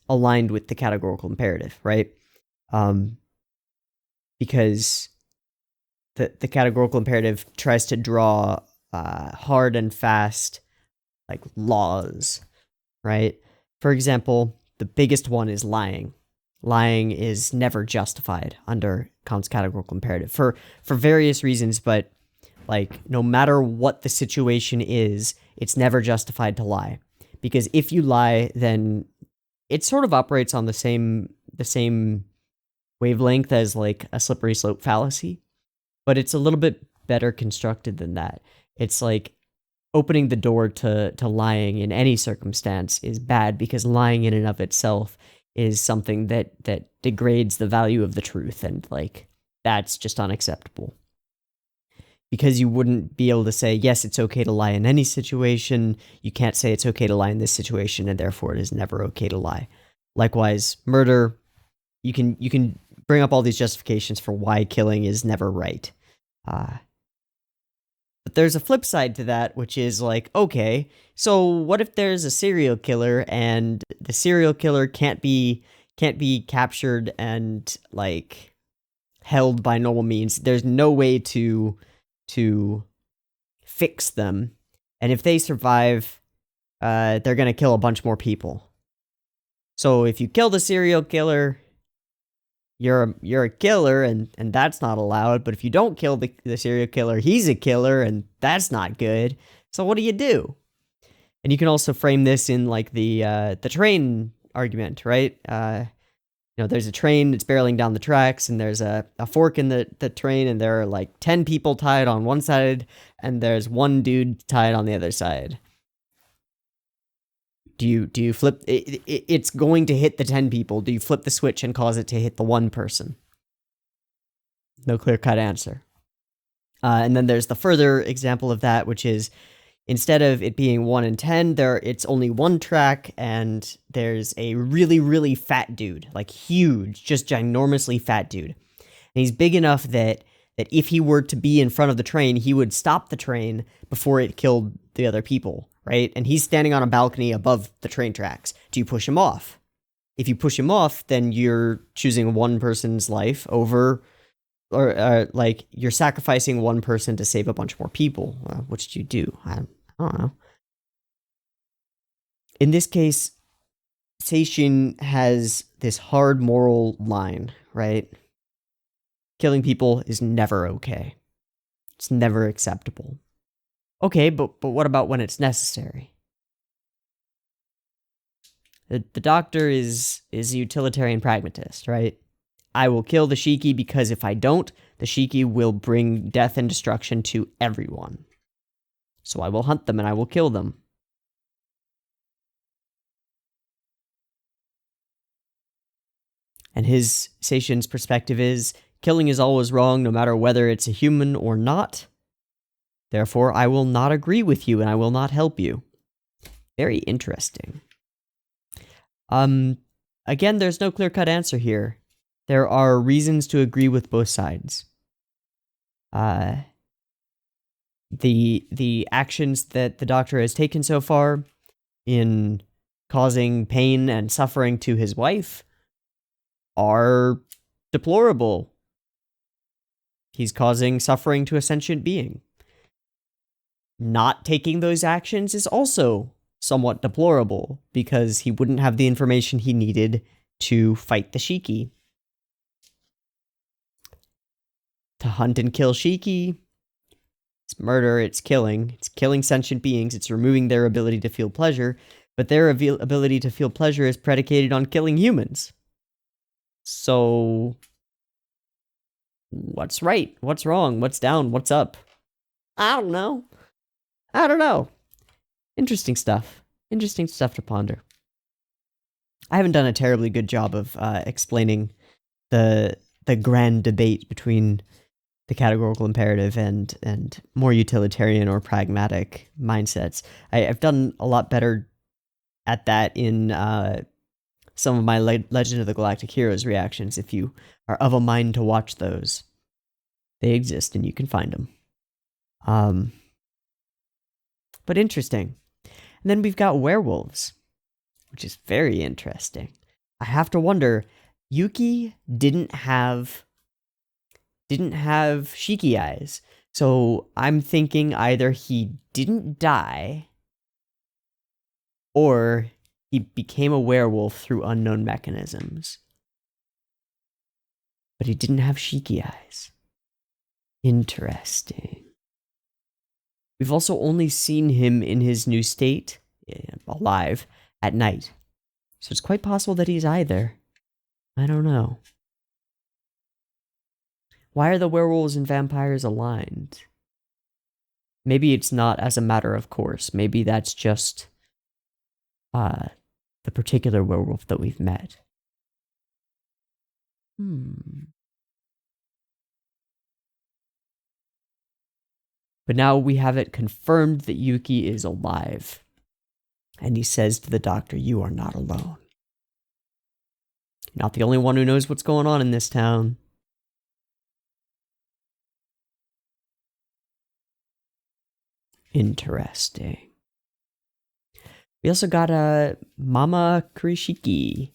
Speaker 1: aligned with the categorical imperative, right? Because the categorical imperative tries to draw hard and fast, like, laws, right? For example, the biggest one is lying. Lying is never justified under Kant's categorical imperative for various reasons, but like, no matter what the situation is, it's never justified to lie. Because if you lie, then it sort of operates on the same wavelength as like a slippery slope fallacy, but it's a little bit better constructed than that. It's like opening the door to lying in any circumstance is bad, because lying in and of itself is something that degrades the value of the truth, and like, that's just unacceptable. Because you wouldn't be able to say, yes, it's okay to lie in any situation, you can't say it's okay to lie in this situation, and therefore it is never okay to lie. Likewise, murder, you can bring up all these justifications for why killing is never right. But there's a flip side to that, which is like, okay, so what if there's a serial killer and the serial killer can't be captured and like held by normal means? There's no way to fix them, and if they survive, they're gonna kill a bunch more people. So if you kill the serial killer, you're a killer, and that's not allowed. But if you don't kill the serial killer, he's a killer, and that's not good. So what do you do? And you can also frame this in like the train argument, right? There's a train that's barreling down the tracks, and there's a fork in the train, and there are like 10 people tied on one side, and there's one dude tied on the other side. Do you flip it? It's going to hit the 10 people. Do you flip the switch and cause it to hit the one person? No clear-cut answer. And then there's the further example of that, which is instead of it being 1 in 10, it's only one track, and there's a really, really fat dude, like huge, just ginormously fat dude. And he's big enough that if he were to be in front of the train, he would stop the train before it killed the other people, right? And he's standing on a balcony above the train tracks. Do you push him off? If you push him off, then you're choosing one person's life over, or like you're sacrificing one person to save a bunch more people. Which do you do? I don't know. In this case, Seishin has this hard moral line, right? Killing people is never okay. It's never acceptable. Okay, but what about when it's necessary? The doctor is a utilitarian pragmatist, right? I will kill the Shiki because if I don't, the Shiki will bring death and destruction to everyone. So I will hunt them and I will kill them. And his Seishin's perspective is, killing is always wrong no matter whether it's a human or not. Therefore, I will not agree with you and I will not help you. Very interesting. Again, there's no clear-cut answer here. There are reasons to agree with both sides. The actions that the doctor has taken so far in causing pain and suffering to his wife are deplorable. He's causing suffering to a sentient being. Not taking those actions is also somewhat deplorable, because he wouldn't have the information he needed to fight the Shiki. To hunt and kill Shiki, it's murder, it's killing sentient beings, it's removing their ability to feel pleasure, but their ability to feel pleasure is predicated on killing humans. So, what's right? What's wrong? What's down? What's up? I don't know. Interesting stuff. Interesting stuff to ponder. I haven't done a terribly good job of explaining the grand debate between the categorical imperative and more utilitarian or pragmatic mindsets. I've done a lot better at that in some of my Legend of the Galactic Heroes reactions, if you are of a mind to watch those. They exist and you can find them. But interesting. And then we've got werewolves, which is very interesting. I have to wonder, Yuki didn't have Shiki eyes. So I'm thinking either he didn't die or he became a werewolf through unknown mechanisms. But he didn't have Shiki eyes. Interesting. We've also only seen him in his new state, alive, at night. So it's quite possible that he's either. I don't know. Why are the werewolves and vampires aligned? Maybe it's not as a matter of course. Maybe that's just the particular werewolf that we've met. But now we have it confirmed that Yuki is alive. And he says to the doctor, "You are not alone. You're not the only one who knows what's going on in this town." Interesting. We also got Mama Kurishiki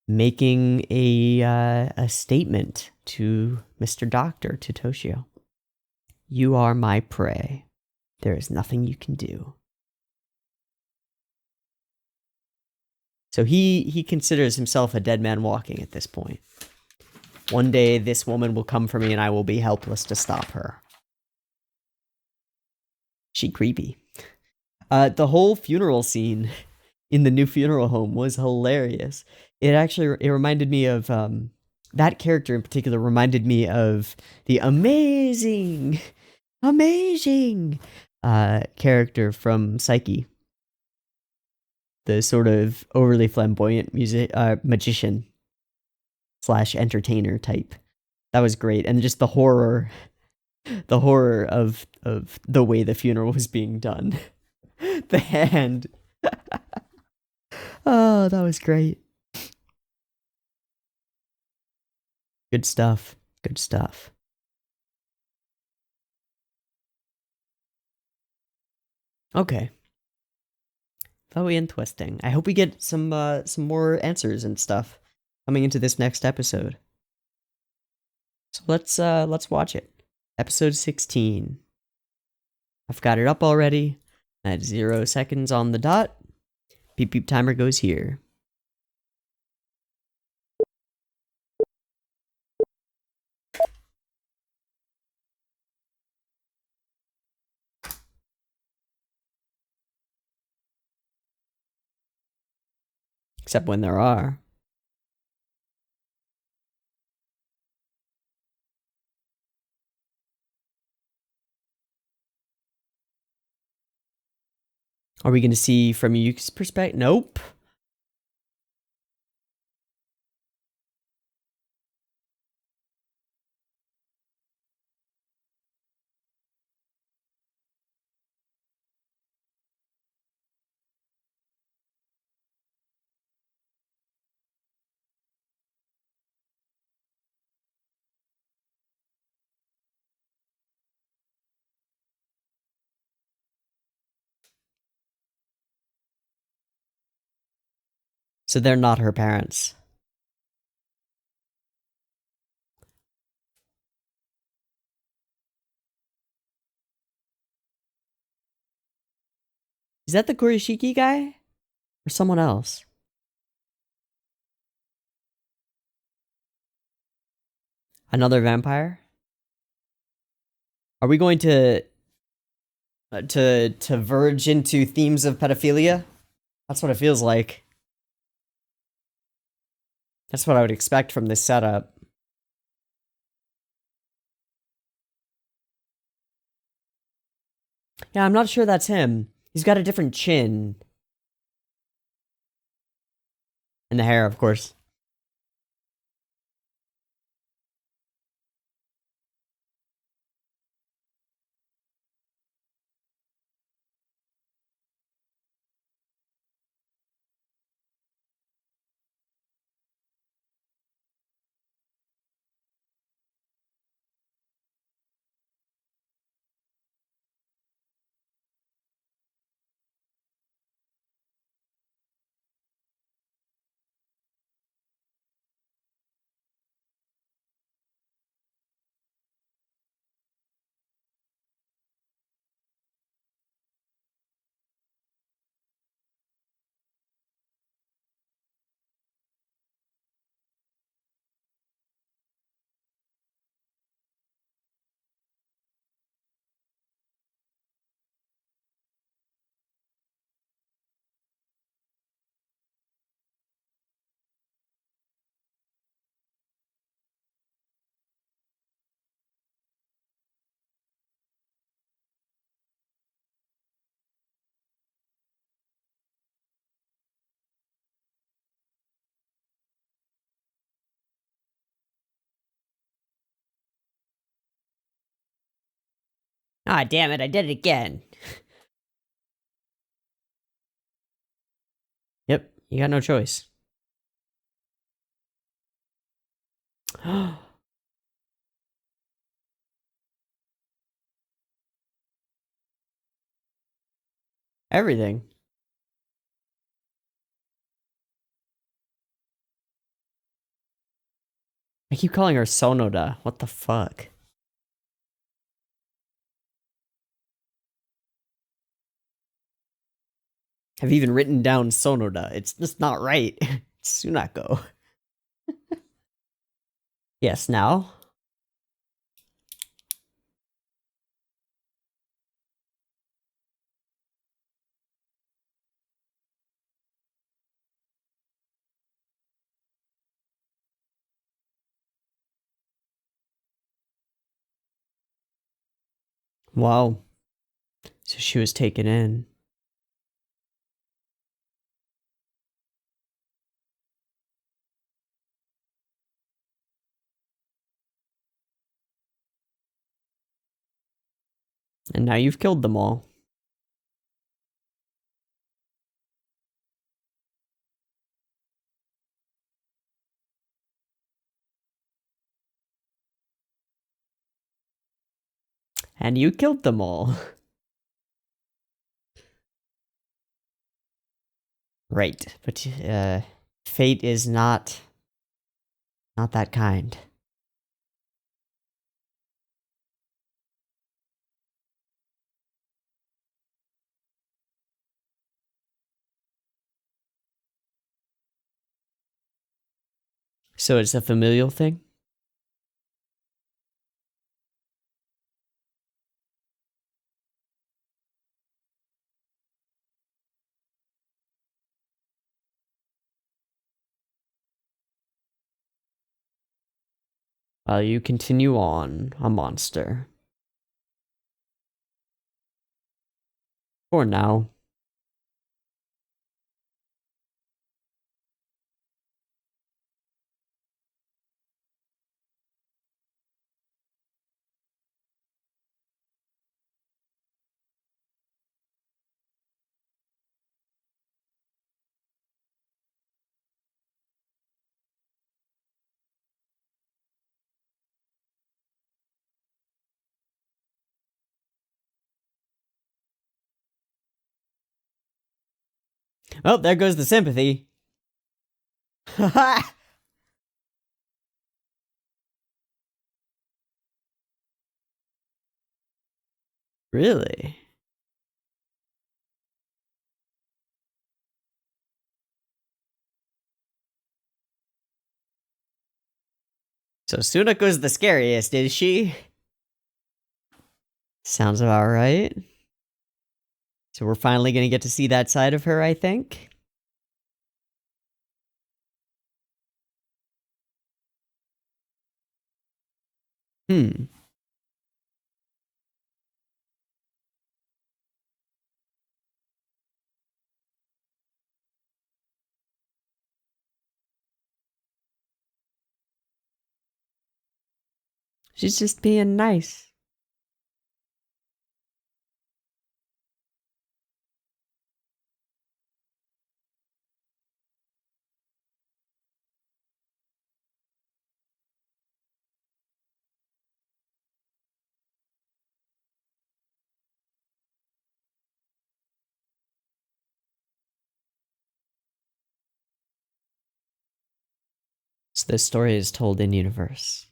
Speaker 1: making a statement to Mr. Doctor, to Toshio. "You are my prey. There is nothing you can do." So he considers himself a dead man walking at this point. One day this woman will come for me and I will be helpless to stop her. She creepy. The whole funeral scene in the new funeral home was hilarious. It reminded me of that character in particular reminded me of the amazing character from Saiki. The sort of overly flamboyant magician / entertainer type. That was great. And just the horror The horror of the way the funeral was being done. The hand. Oh, that was great. Good stuff. Good stuff. Okay. Very interesting. I hope we get some more answers and stuff coming into this next episode. So let's watch it. Episode 16. I've got it up already. At 0 seconds on the dot. Beep beep timer goes here. Except when there are. Are we going to see from Yuki's perspective? Nope. So they're not her parents. Is that the Kurishiki guy? Or someone else? Another vampire? Are we going to verge into themes of pedophilia? That's what it feels like. That's what I would expect from this setup. Yeah, I'm not sure that's him. He's got a different chin. And the hair, of course. Ah, damn it, I did it again. Yep, you got no choice. Everything. I keep calling her Sonoda. What the fuck? I've even written down Sonoda. It's just not right. It's Sunako. Yes, now? Wow. So she was taken in. And now you've killed them all. And you killed them all. Right, but fate is not that kind. So it's a familial thing? While you continue on, a monster. For now. Oh, there goes the sympathy. Really? So Sunako's the scariest, is she? Sounds about right. So we're finally gonna get to see that side of her, I think. Hmm. She's just being nice. So this story is told in universe.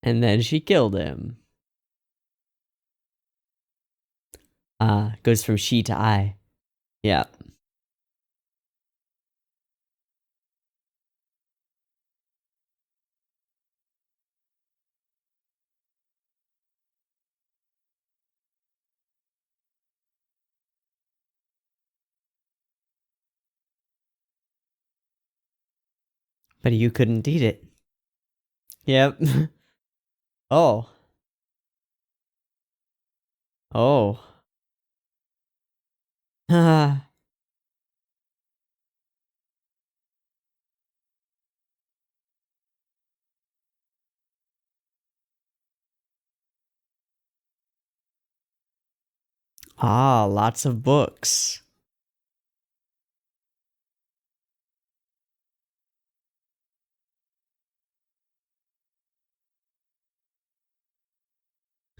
Speaker 1: And then she killed him. Goes from she to I. Yeah. But you couldn't eat it. Yep. Oh. Oh. Lots of books.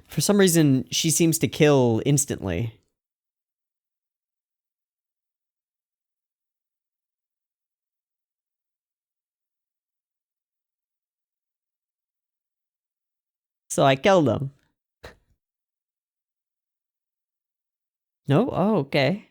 Speaker 1: For some reason, she seems to kill instantly. So I killed him. No? Oh, okay.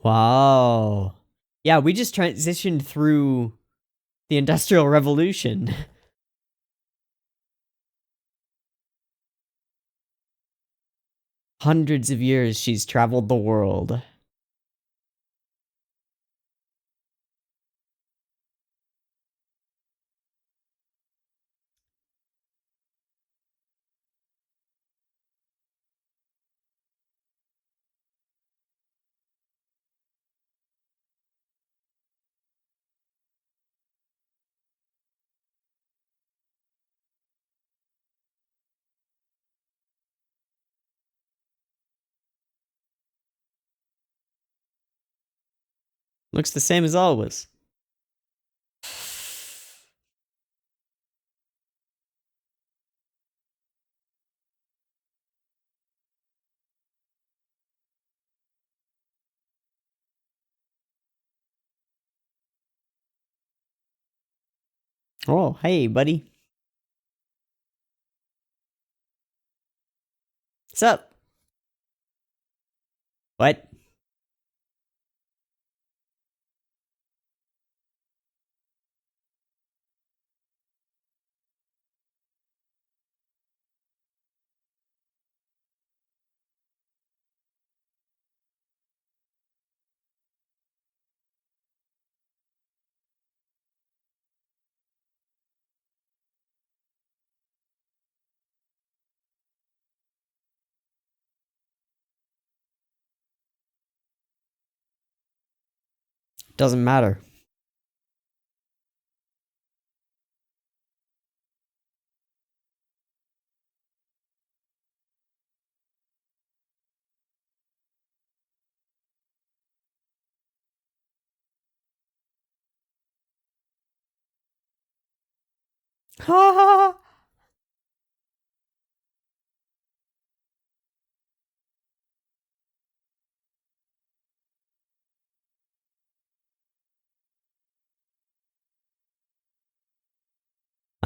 Speaker 1: Wow. Yeah, we just transitioned through the Industrial Revolution. Hundreds of years she's traveled the world. Looks the same as always. Oh, hey, buddy. What's up? What? Doesn't matter. Ha ha!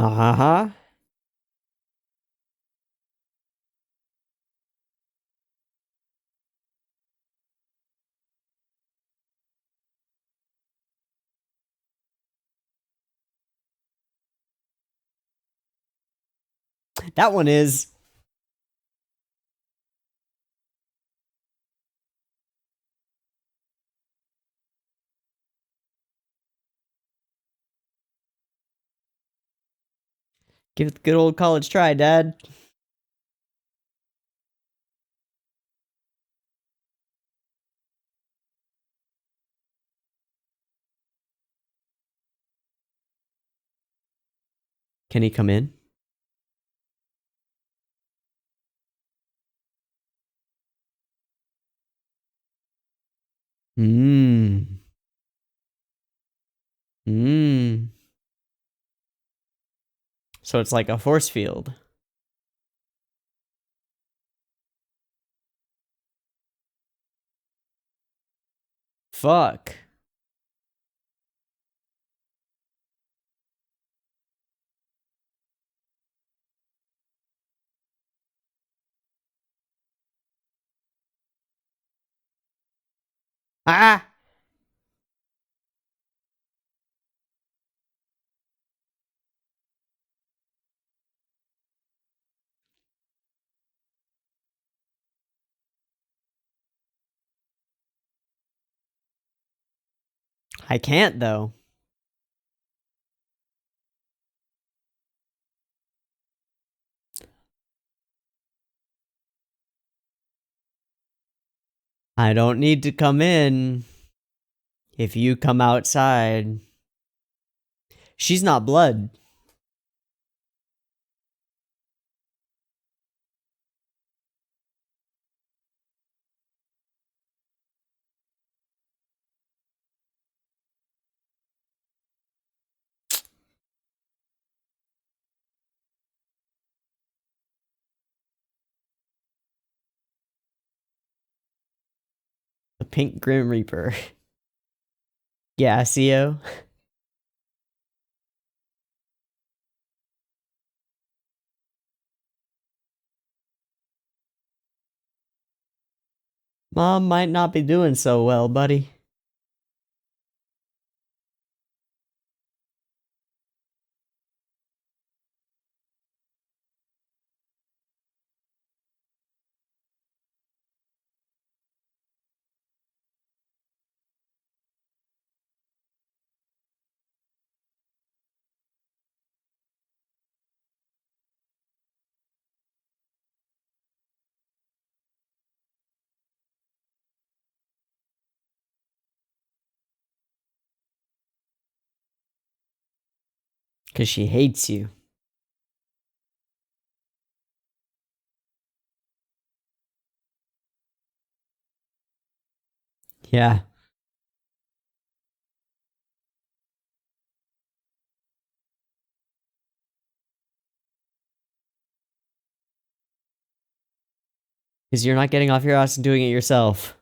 Speaker 1: Uh-huh. That one is. Give it the good old college try, Dad. Can he come in? Mmm. Mmm. So it's like a force field. Fuck. Ah! I can't, though. I don't need to come in if you come outside. She's not blood. The Pink Grim Reaper. Gassio. Mom might not be doing so well, buddy. Because she hates you. Yeah. Because you're not getting off your ass and doing it yourself.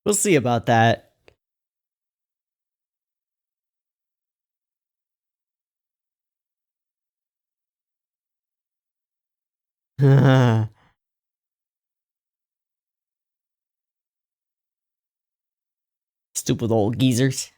Speaker 1: We'll see about that. Stupid old geezers.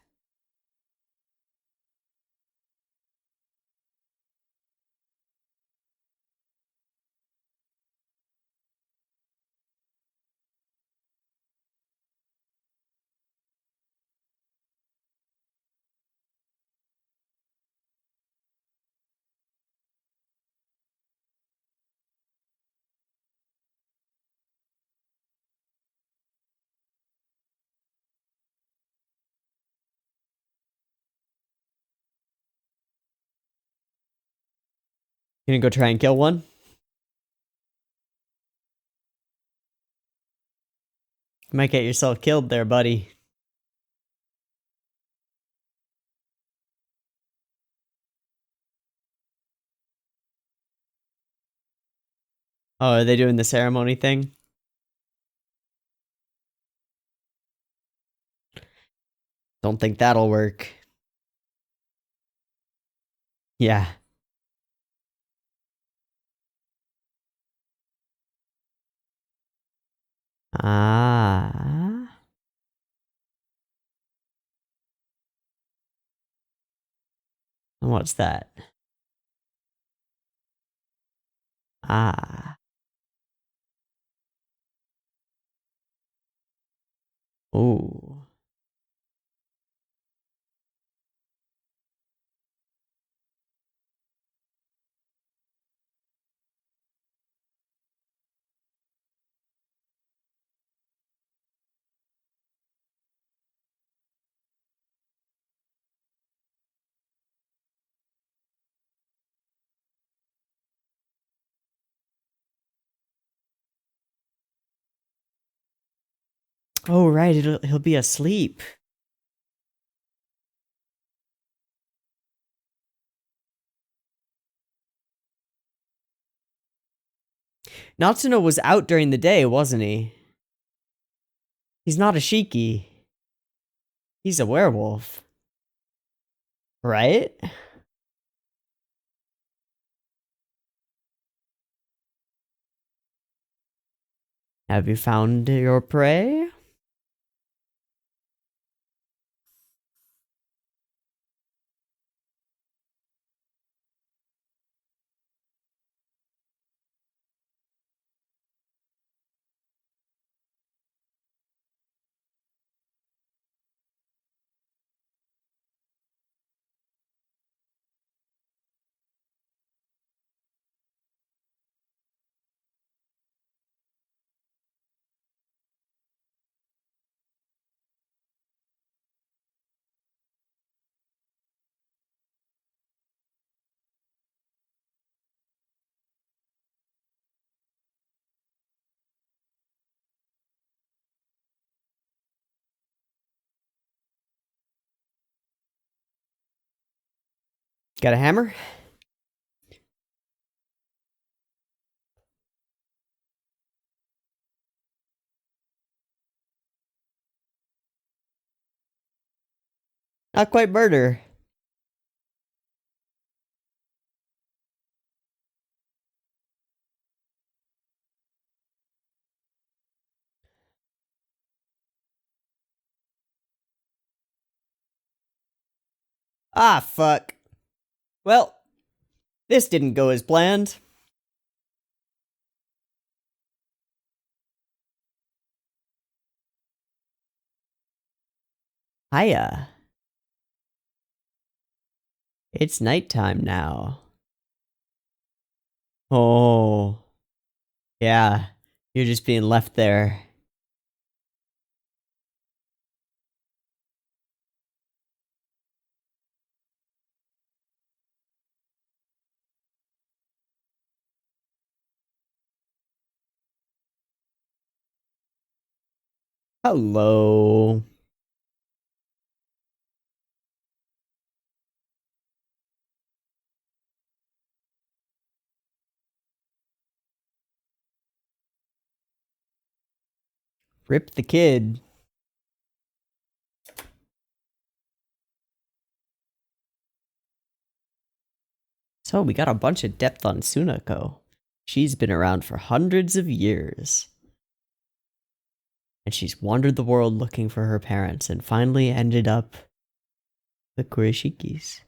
Speaker 1: You gonna go try and kill one? You might get yourself killed there, buddy. Oh, are they doing the ceremony thing? Don't think that'll work. Yeah. Ah. What's that? Ah. Ooh. Oh, right. He'll be asleep. Natsuno was out during the day, wasn't he? He's not a Shiki. He's a werewolf. Right? Have you found your prey? Got a hammer? Not quite murder. Ah, fuck. Well, this didn't go as planned. Hiya. It's nighttime now. Oh. Yeah. You're just being left there. Hello. Rip the kid. So we got a bunch of depth on Sunako. She's been around for hundreds of years. And she's wandered the world looking for her parents and finally ended up the Kurishikis.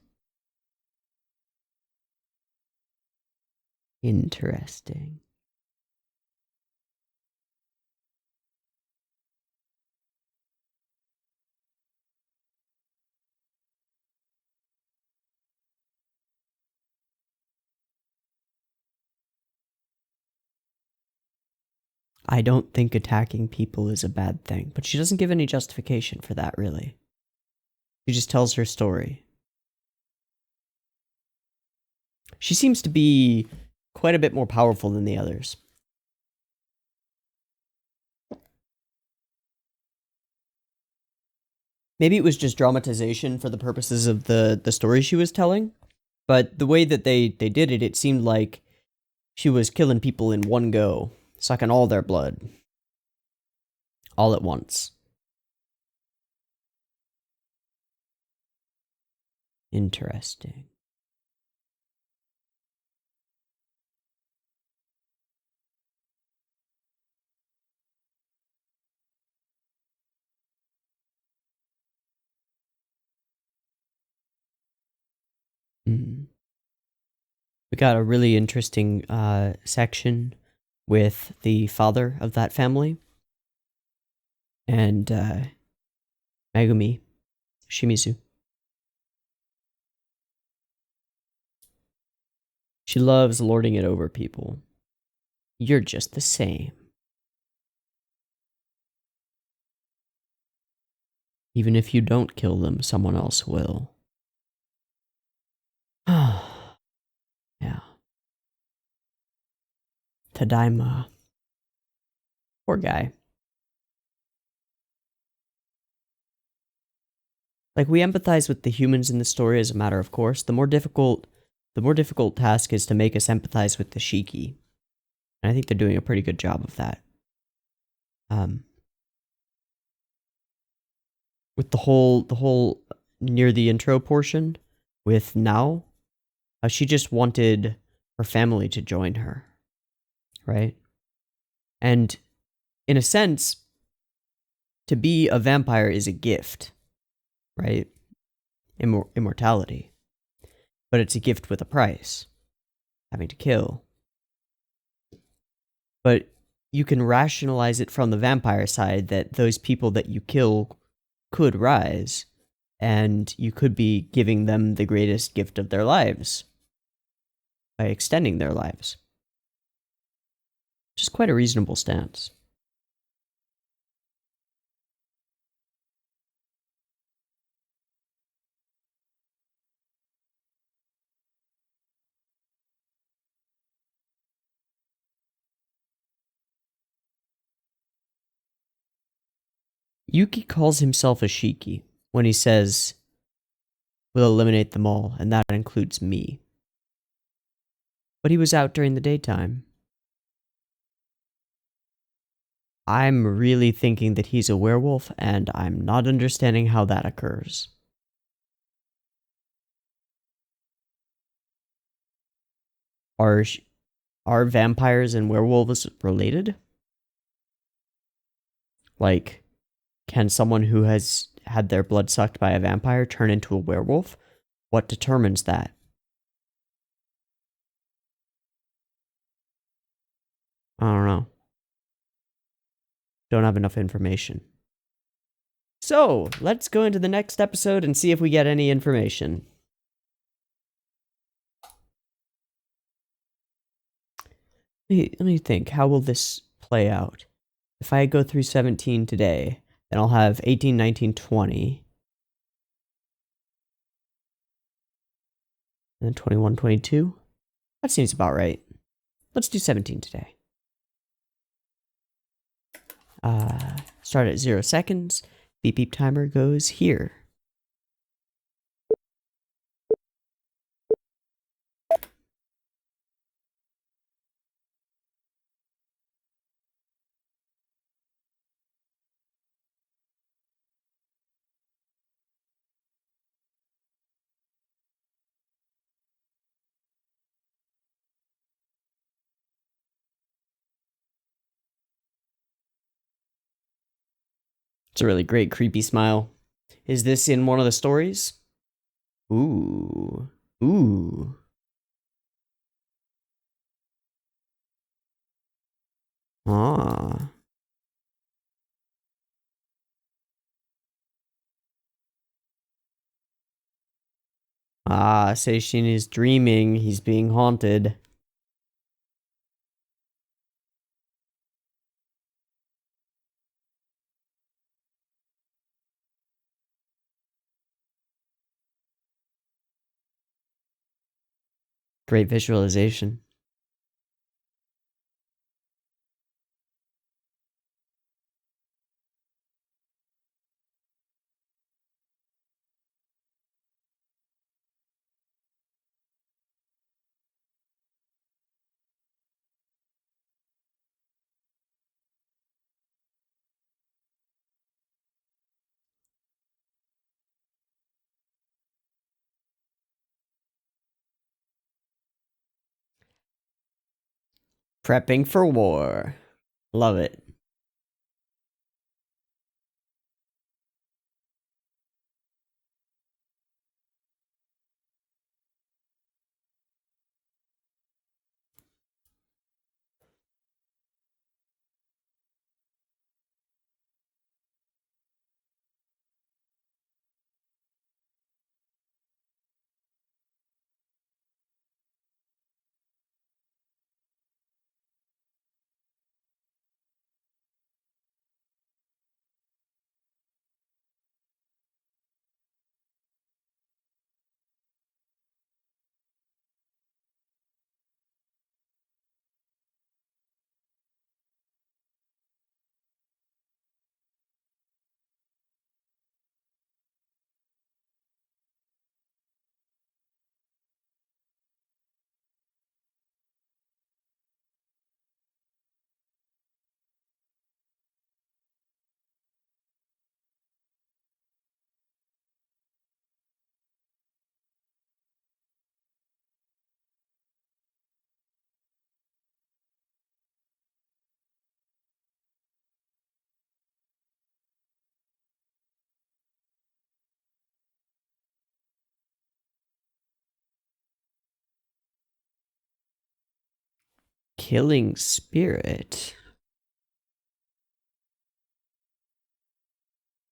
Speaker 1: Interesting. I don't think attacking people is a bad thing, but she doesn't give any justification for that, really. She just tells her story. She seems to be quite a bit more powerful than the others. Maybe it was just dramatization for the purposes of the story she was telling, but the way that they did it, it seemed like she was killing people in one go, sucking all their blood. All at once. Interesting. We got a really interesting section with the father of that family and Megumi Shimizu. She loves lording it over people. You're just the same. Even if you don't kill them, someone else will. Yeah. Tadaima. Poor guy. Like, we empathize with the humans in the story as a matter of course. The more difficult task is to make us empathize with the Shiki. And I think they're doing a pretty good job of that. With the whole near the intro portion with Now, she just wanted her family to join her, right? And in a sense, to be a vampire is a gift, right? Immortality. But it's a gift with a price. Having to kill. But you can rationalize it from the vampire side that those people that you kill could rise, and you could be giving them the greatest gift of their lives by extending their lives. Which is quite a reasonable stance. Yuki calls himself a Shiki when he says We'll eliminate them all, and that includes me. But he was out during the daytime. I'm really thinking that he's a werewolf, and I'm not understanding how that occurs. Are vampires and werewolves related? Like, can someone who has had their blood sucked by a vampire turn into a werewolf? What determines that? I don't know. Don't have enough information. So, let's go into the next episode and see if we get any information. Let me think. How will this play out? If I go through 17 today, then I'll have 18, 19, 20. And then 21, 22. That seems about right. Let's do 17 today. Start at 0 seconds. Beep beep timer goes here. It's a really great creepy smile. Is this in one of the stories? Ooh. Ooh. Ah. Ah, Seishin is dreaming. He's being haunted. Great visualization. Prepping for war. Love it. Killing spirit.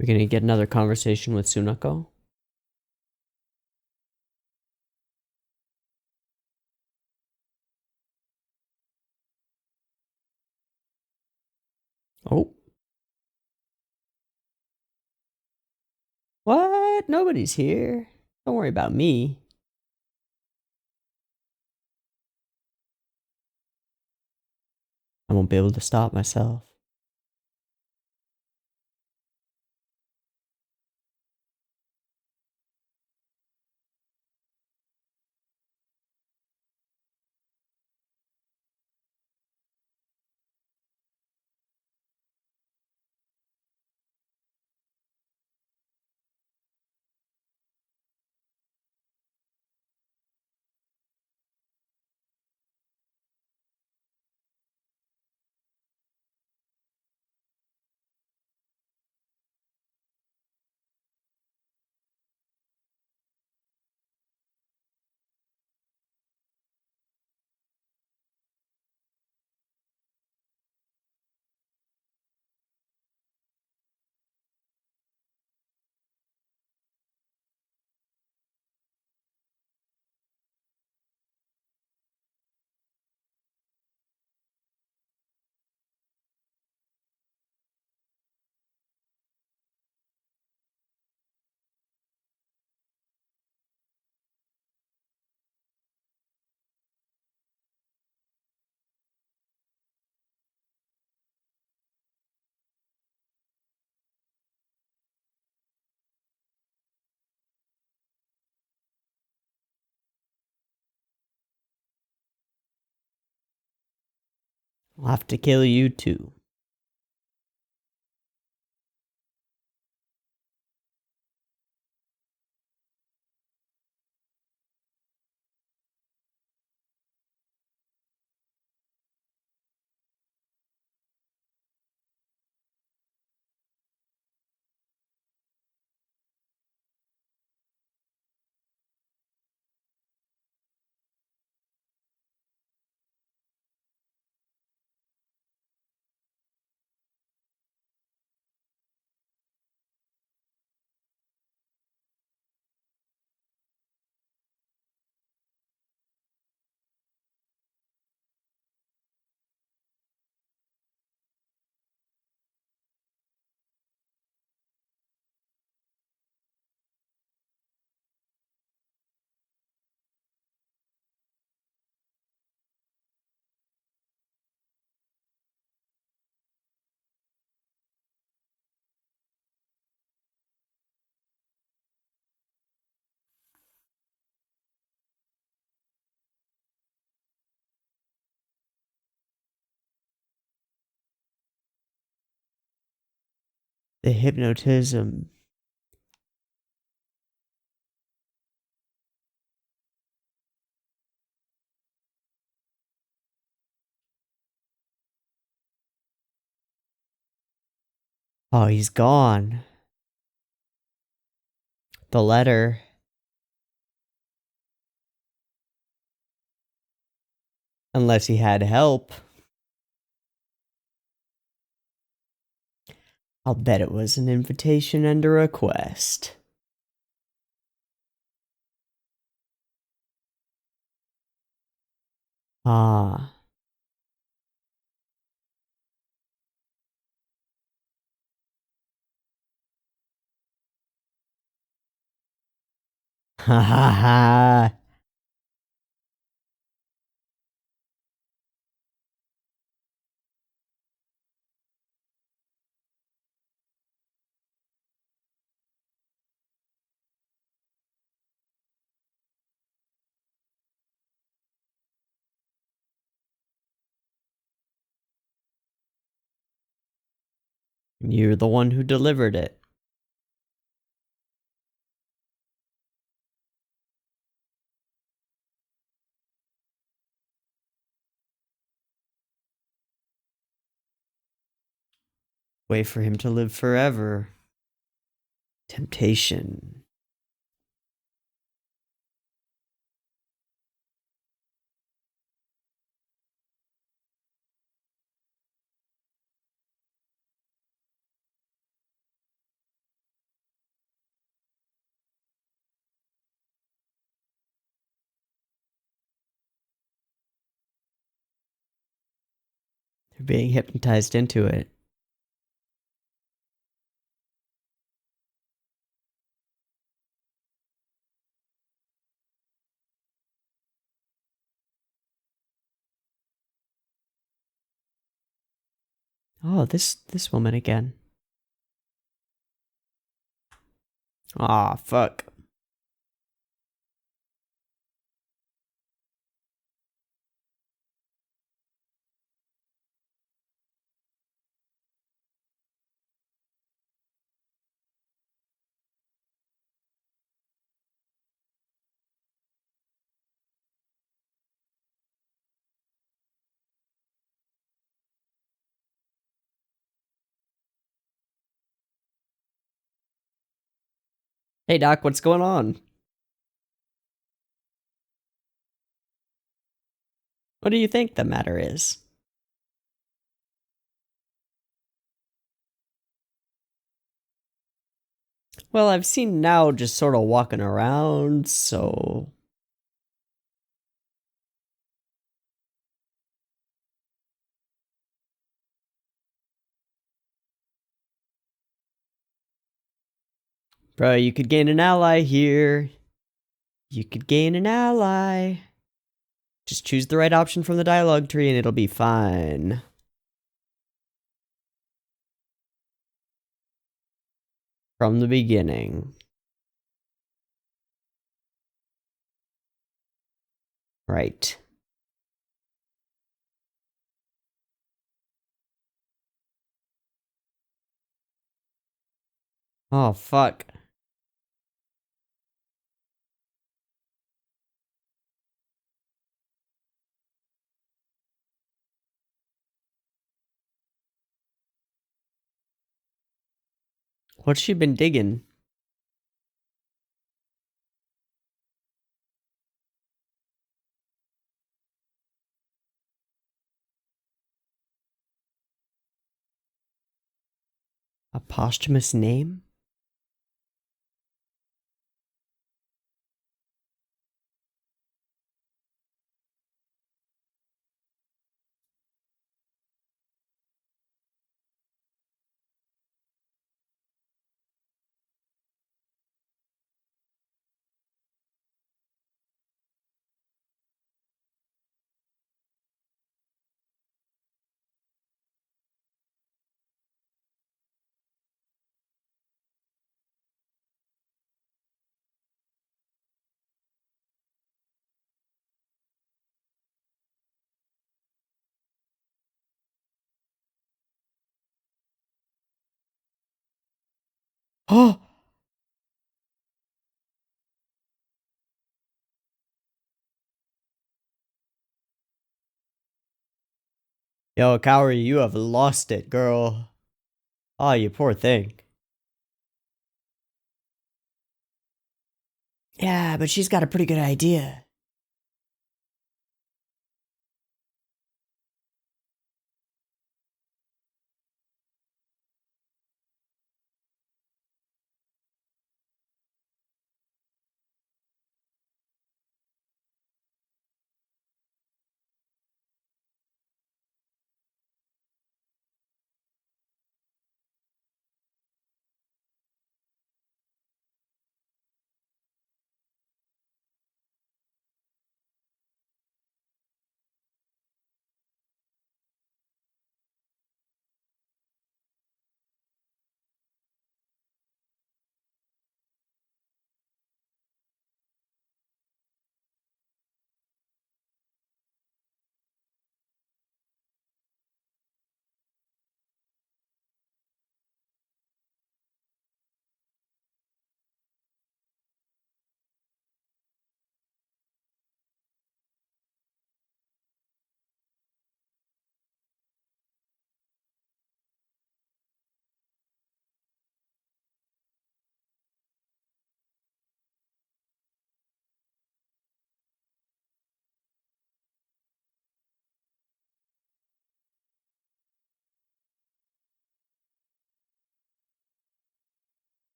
Speaker 1: We're gonna get another conversation with Sunako. Oh. What? Nobody's here. Don't worry about me. I won't be able to stop myself. I'll have to kill you too. The hypnotism. Oh, he's gone. The letter. Unless he had help. I'll bet it was an invitation and a request. Ah. Ha ha ha. You're the one who delivered it. Wait for him to live forever. Temptation. They're being hypnotized into it. Oh, this woman again. Aw, fuck. Hey Doc, what's going on? What do you think the matter is? Well, I've seen Now just sort of walking around, so... Bro, you could gain an ally here. You could gain an ally. Just choose the right option from the dialogue tree and it'll be fine. From the beginning. Right. Oh, fuck. What's she been digging? A posthumous name? Oh! Yo, Kaori, you have lost it, girl. Oh, you poor thing. Yeah, but she's got a pretty good idea.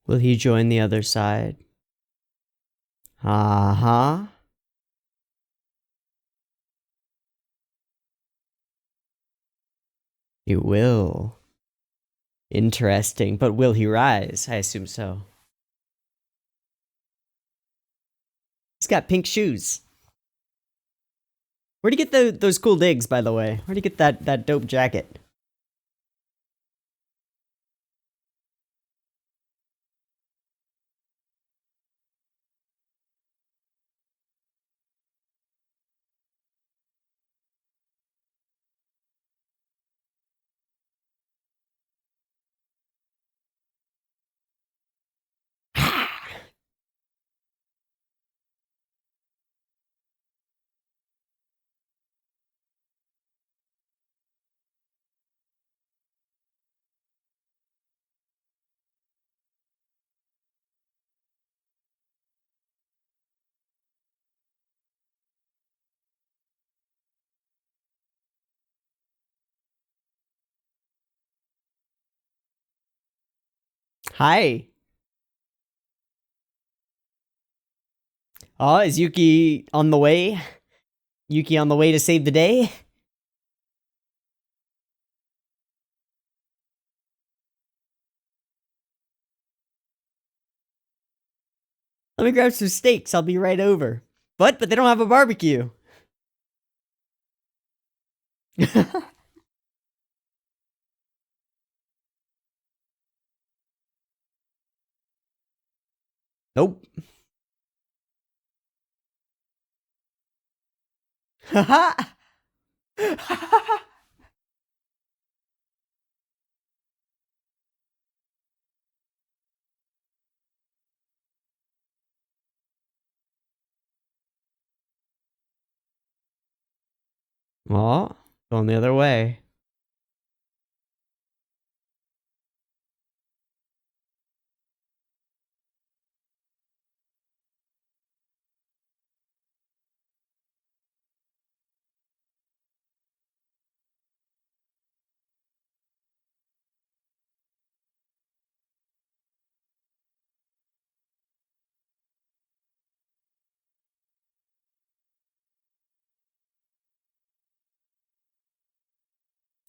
Speaker 1: Will he join the other side? Uh-huh. He will. Interesting, but will he rise? I assume so. He's got pink shoes. Where'd he get those cool digs, by the way? Where'd he get that dope jacket? Hi. Oh, is Yuki on the way? Yuki on the way to save the day? Let me grab some steaks. I'll be right over. But they don't have a barbecue. Nope. Aw, going the other way.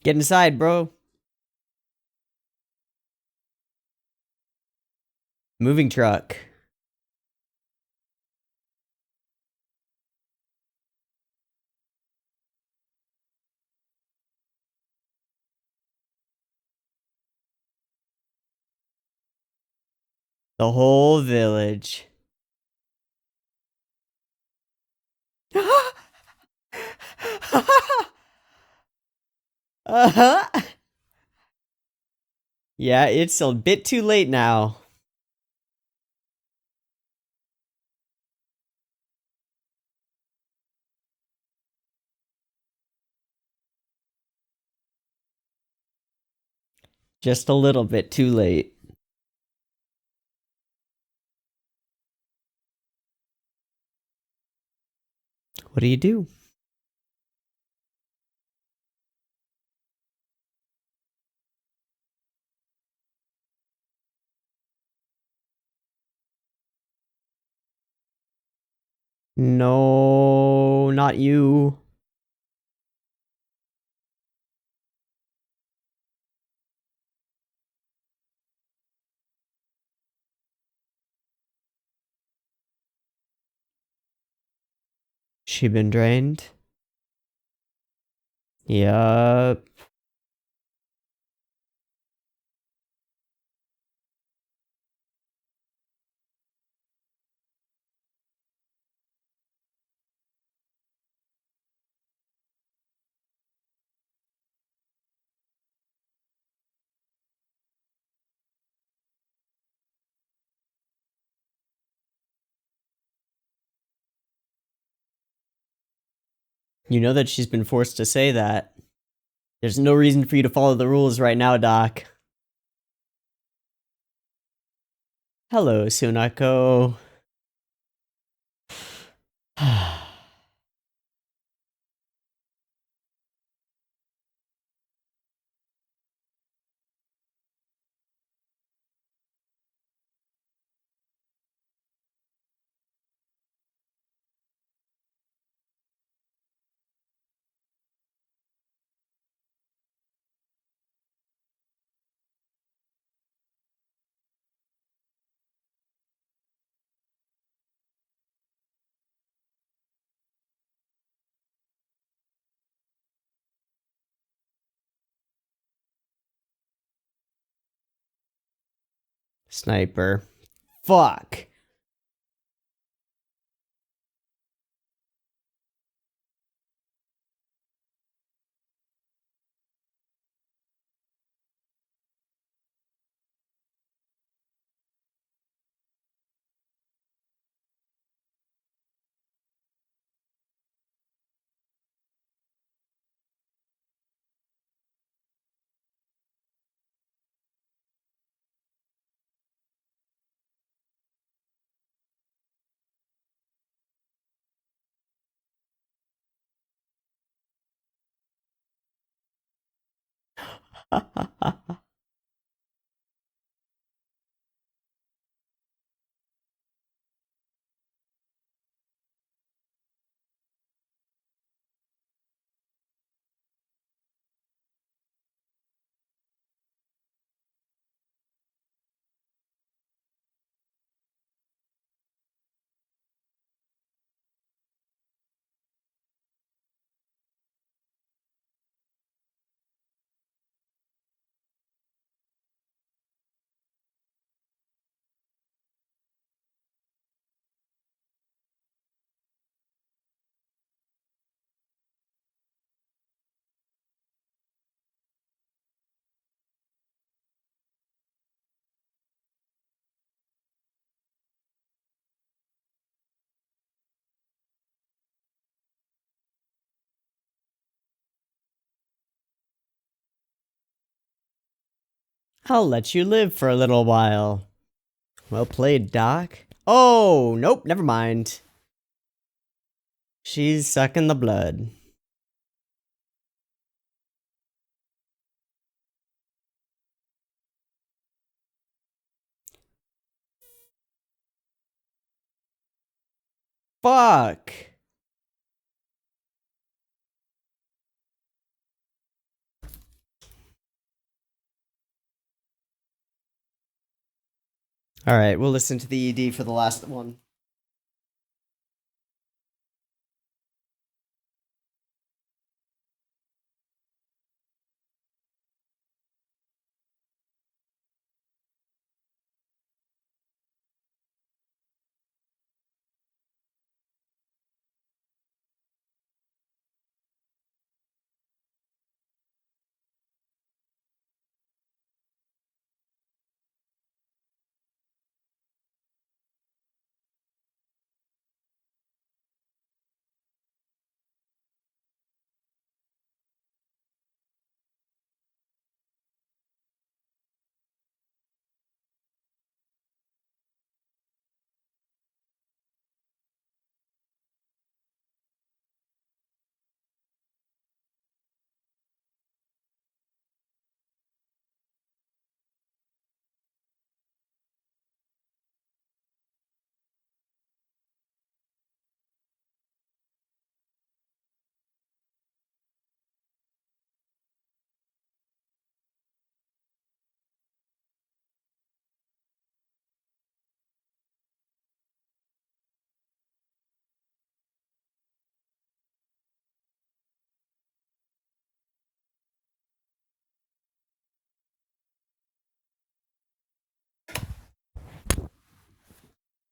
Speaker 1: Get inside, bro. Moving truck. The whole village. Uh-huh. Yeah, it's a bit too late now. Just a little bit too late. What do you do? No, not you. She been drained? Yup. You know that she's been forced to say that. There's no reason for you to follow the rules right now, Doc. Hello, Sunako. Sniper. Fuck. I'll let you live for a little while. Well played, Doc. Oh, nope, never mind. She's sucking the blood. Fuck. Alright, we'll listen to the ED for the last one.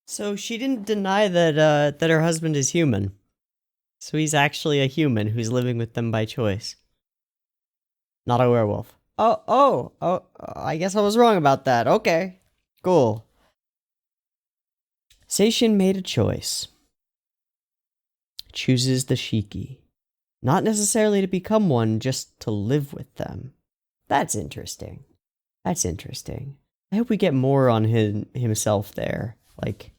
Speaker 1: So she didn't deny that that her husband is human. So he's actually a human who's living with them by choice. Not a werewolf. Oh, I guess I was wrong about that. Okay. Cool. Seishin made a choice. Chooses the Shiki. Not necessarily to become one, just to live with them. That's interesting. That's interesting. I hope we get more on himself there. Like,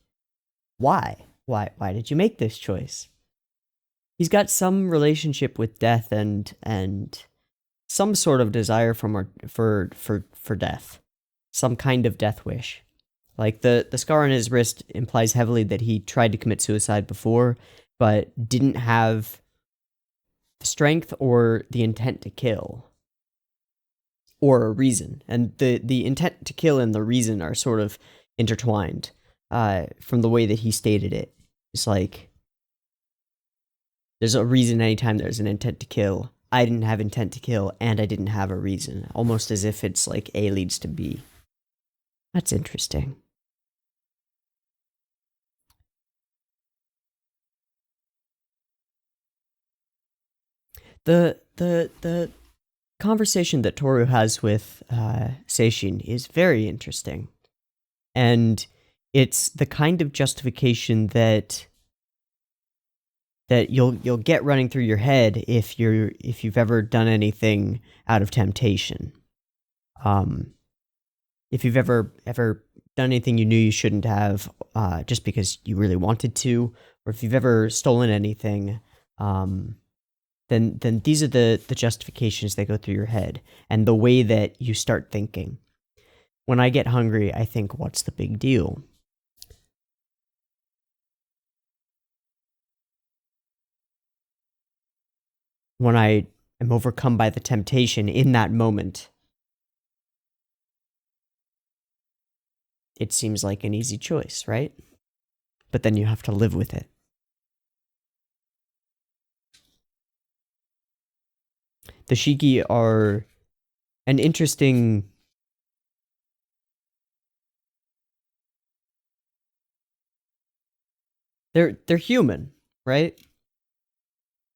Speaker 1: why? Why did you make this choice? He's got some relationship with death and some sort of desire for death. Some kind of death wish. Like the scar on his wrist implies heavily that he tried to commit suicide before, but didn't have the strength or the intent to kill. Or a reason. And the intent to kill and the reason are sort of intertwined. From the way that he stated it. It's like, there's a reason anytime there's an intent to kill. I didn't have intent to kill, and I didn't have a reason. Almost as if it's like A leads to B. That's interesting. The conversation that Toru has with Seishin is very interesting. And it's the kind of justification that you'll get running through your head if you've ever done anything out of temptation. If you've ever done anything you knew you shouldn't have, just because you really wanted to, or if you've ever stolen anything, then these are the justifications that go through your head and the way that you start thinking. When I get hungry, I think, what's the big deal? When I am overcome by the temptation in that moment, it seems like an easy choice, right? But then you have to live with it. The Shiki are an interesting... They're human, right?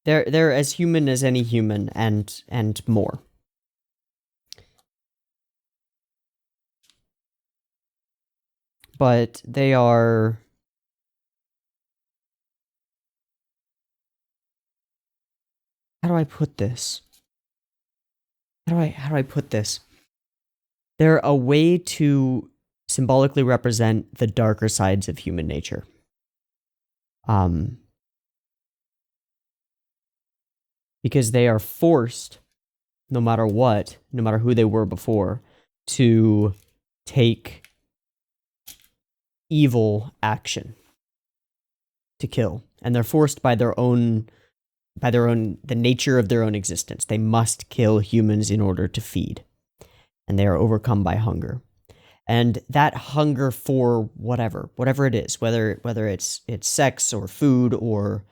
Speaker 1: They're as human as any human and more. But they are... How do I put this? How do I put this? They're a way to symbolically represent the darker sides of human nature. Because they are forced, no matter what, no matter who they were before, to take evil action, to kill. And they're forced by the nature of their own existence. They must kill humans in order to feed. And they are overcome by hunger. And that hunger for whatever it is, whether it's sex or food or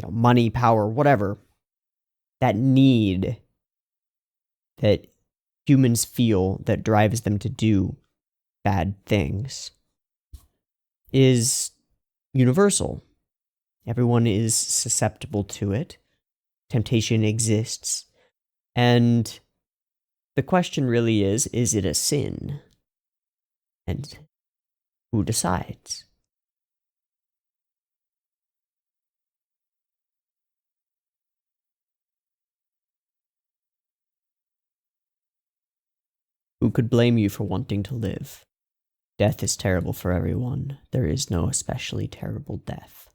Speaker 1: money, power, whatever, that need that humans feel that drives them to do bad things is universal. Everyone is susceptible to it. Temptation exists. And the question really is it a sin? And who decides? Who could blame you for wanting to live? Death is terrible for everyone. There is no especially terrible death.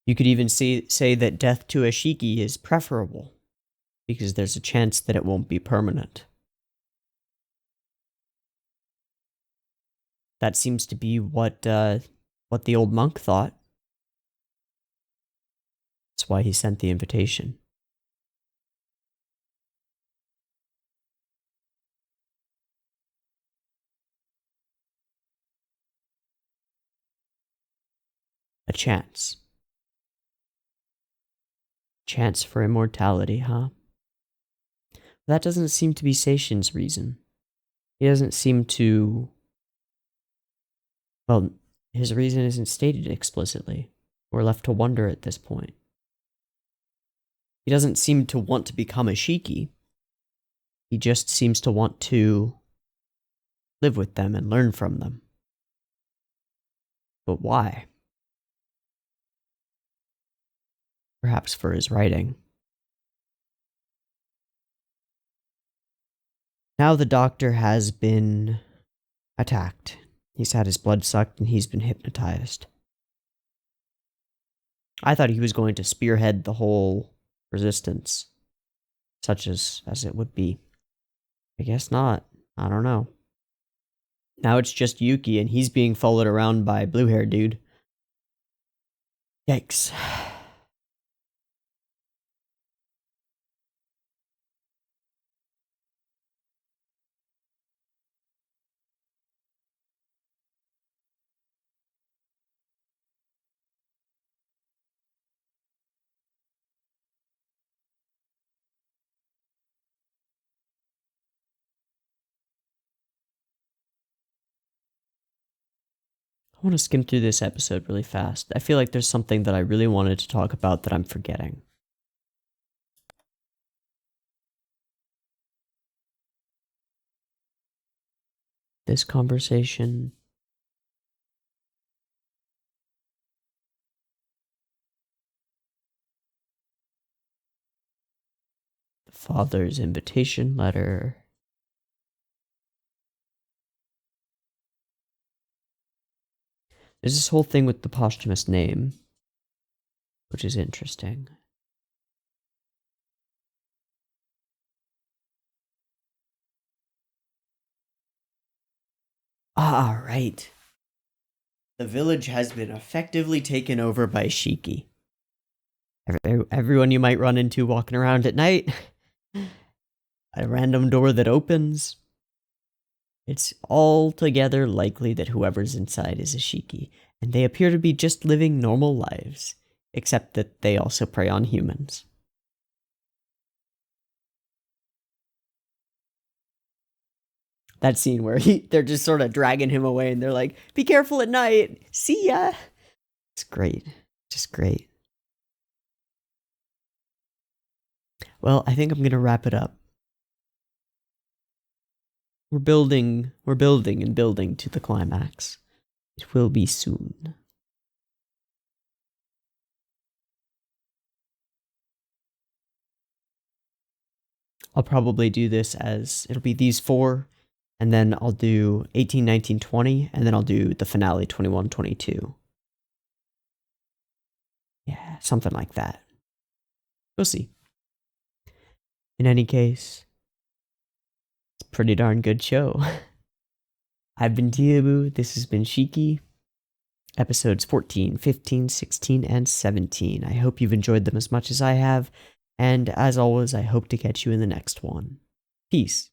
Speaker 1: You could even say that death to a Shiki is preferable, because there's a chance that it won't be permanent. That seems to be what the old monk thought. That's why he sent the invitation. A chance. Chance for immortality, huh? That doesn't seem to be Seishin's reason. He doesn't seem to... Well, his reason isn't stated explicitly. We're left to wonder at this point. He doesn't seem to want to become a Shiki. He just seems to want to live with them and learn from them. But why? Perhaps for his writing. Now the doctor has been attacked. He's had his blood sucked and he's been hypnotized. I thought he was going to spearhead the whole resistance, such as it would be. I guess not. I don't know. Now it's just Yuki and he's being followed around by blue-haired dude. Yikes. I want to skim through this episode really fast. I feel like there's something that I really wanted to talk about that I'm forgetting. This conversation. The father's invitation letter. There's this whole thing with the posthumous name, which is interesting. Ah, right. The village has been effectively taken over by Shiki. Everyone you might run into walking around at night. A random door that opens. It's altogether likely that whoever's inside is a Shiki, and they appear to be just living normal lives, except that they also prey on humans. That scene where they're just sort of dragging him away and they're like, be careful at night, see ya! It's great, just great. Well, I think I'm gonna wrap it up. We're building and building to the climax. It will be soon. I'll probably do this as, it'll be these 4, and then I'll do 18, 19, 20, and then I'll do the finale 21, 22. Yeah, something like that. We'll see. In any case, it's a pretty darn good show. I've been Teeaboo, this has been Shiki. Episodes 14, 15, 16, and 17. I hope you've enjoyed them as much as I have, and as always, I hope to catch you in the next one. Peace.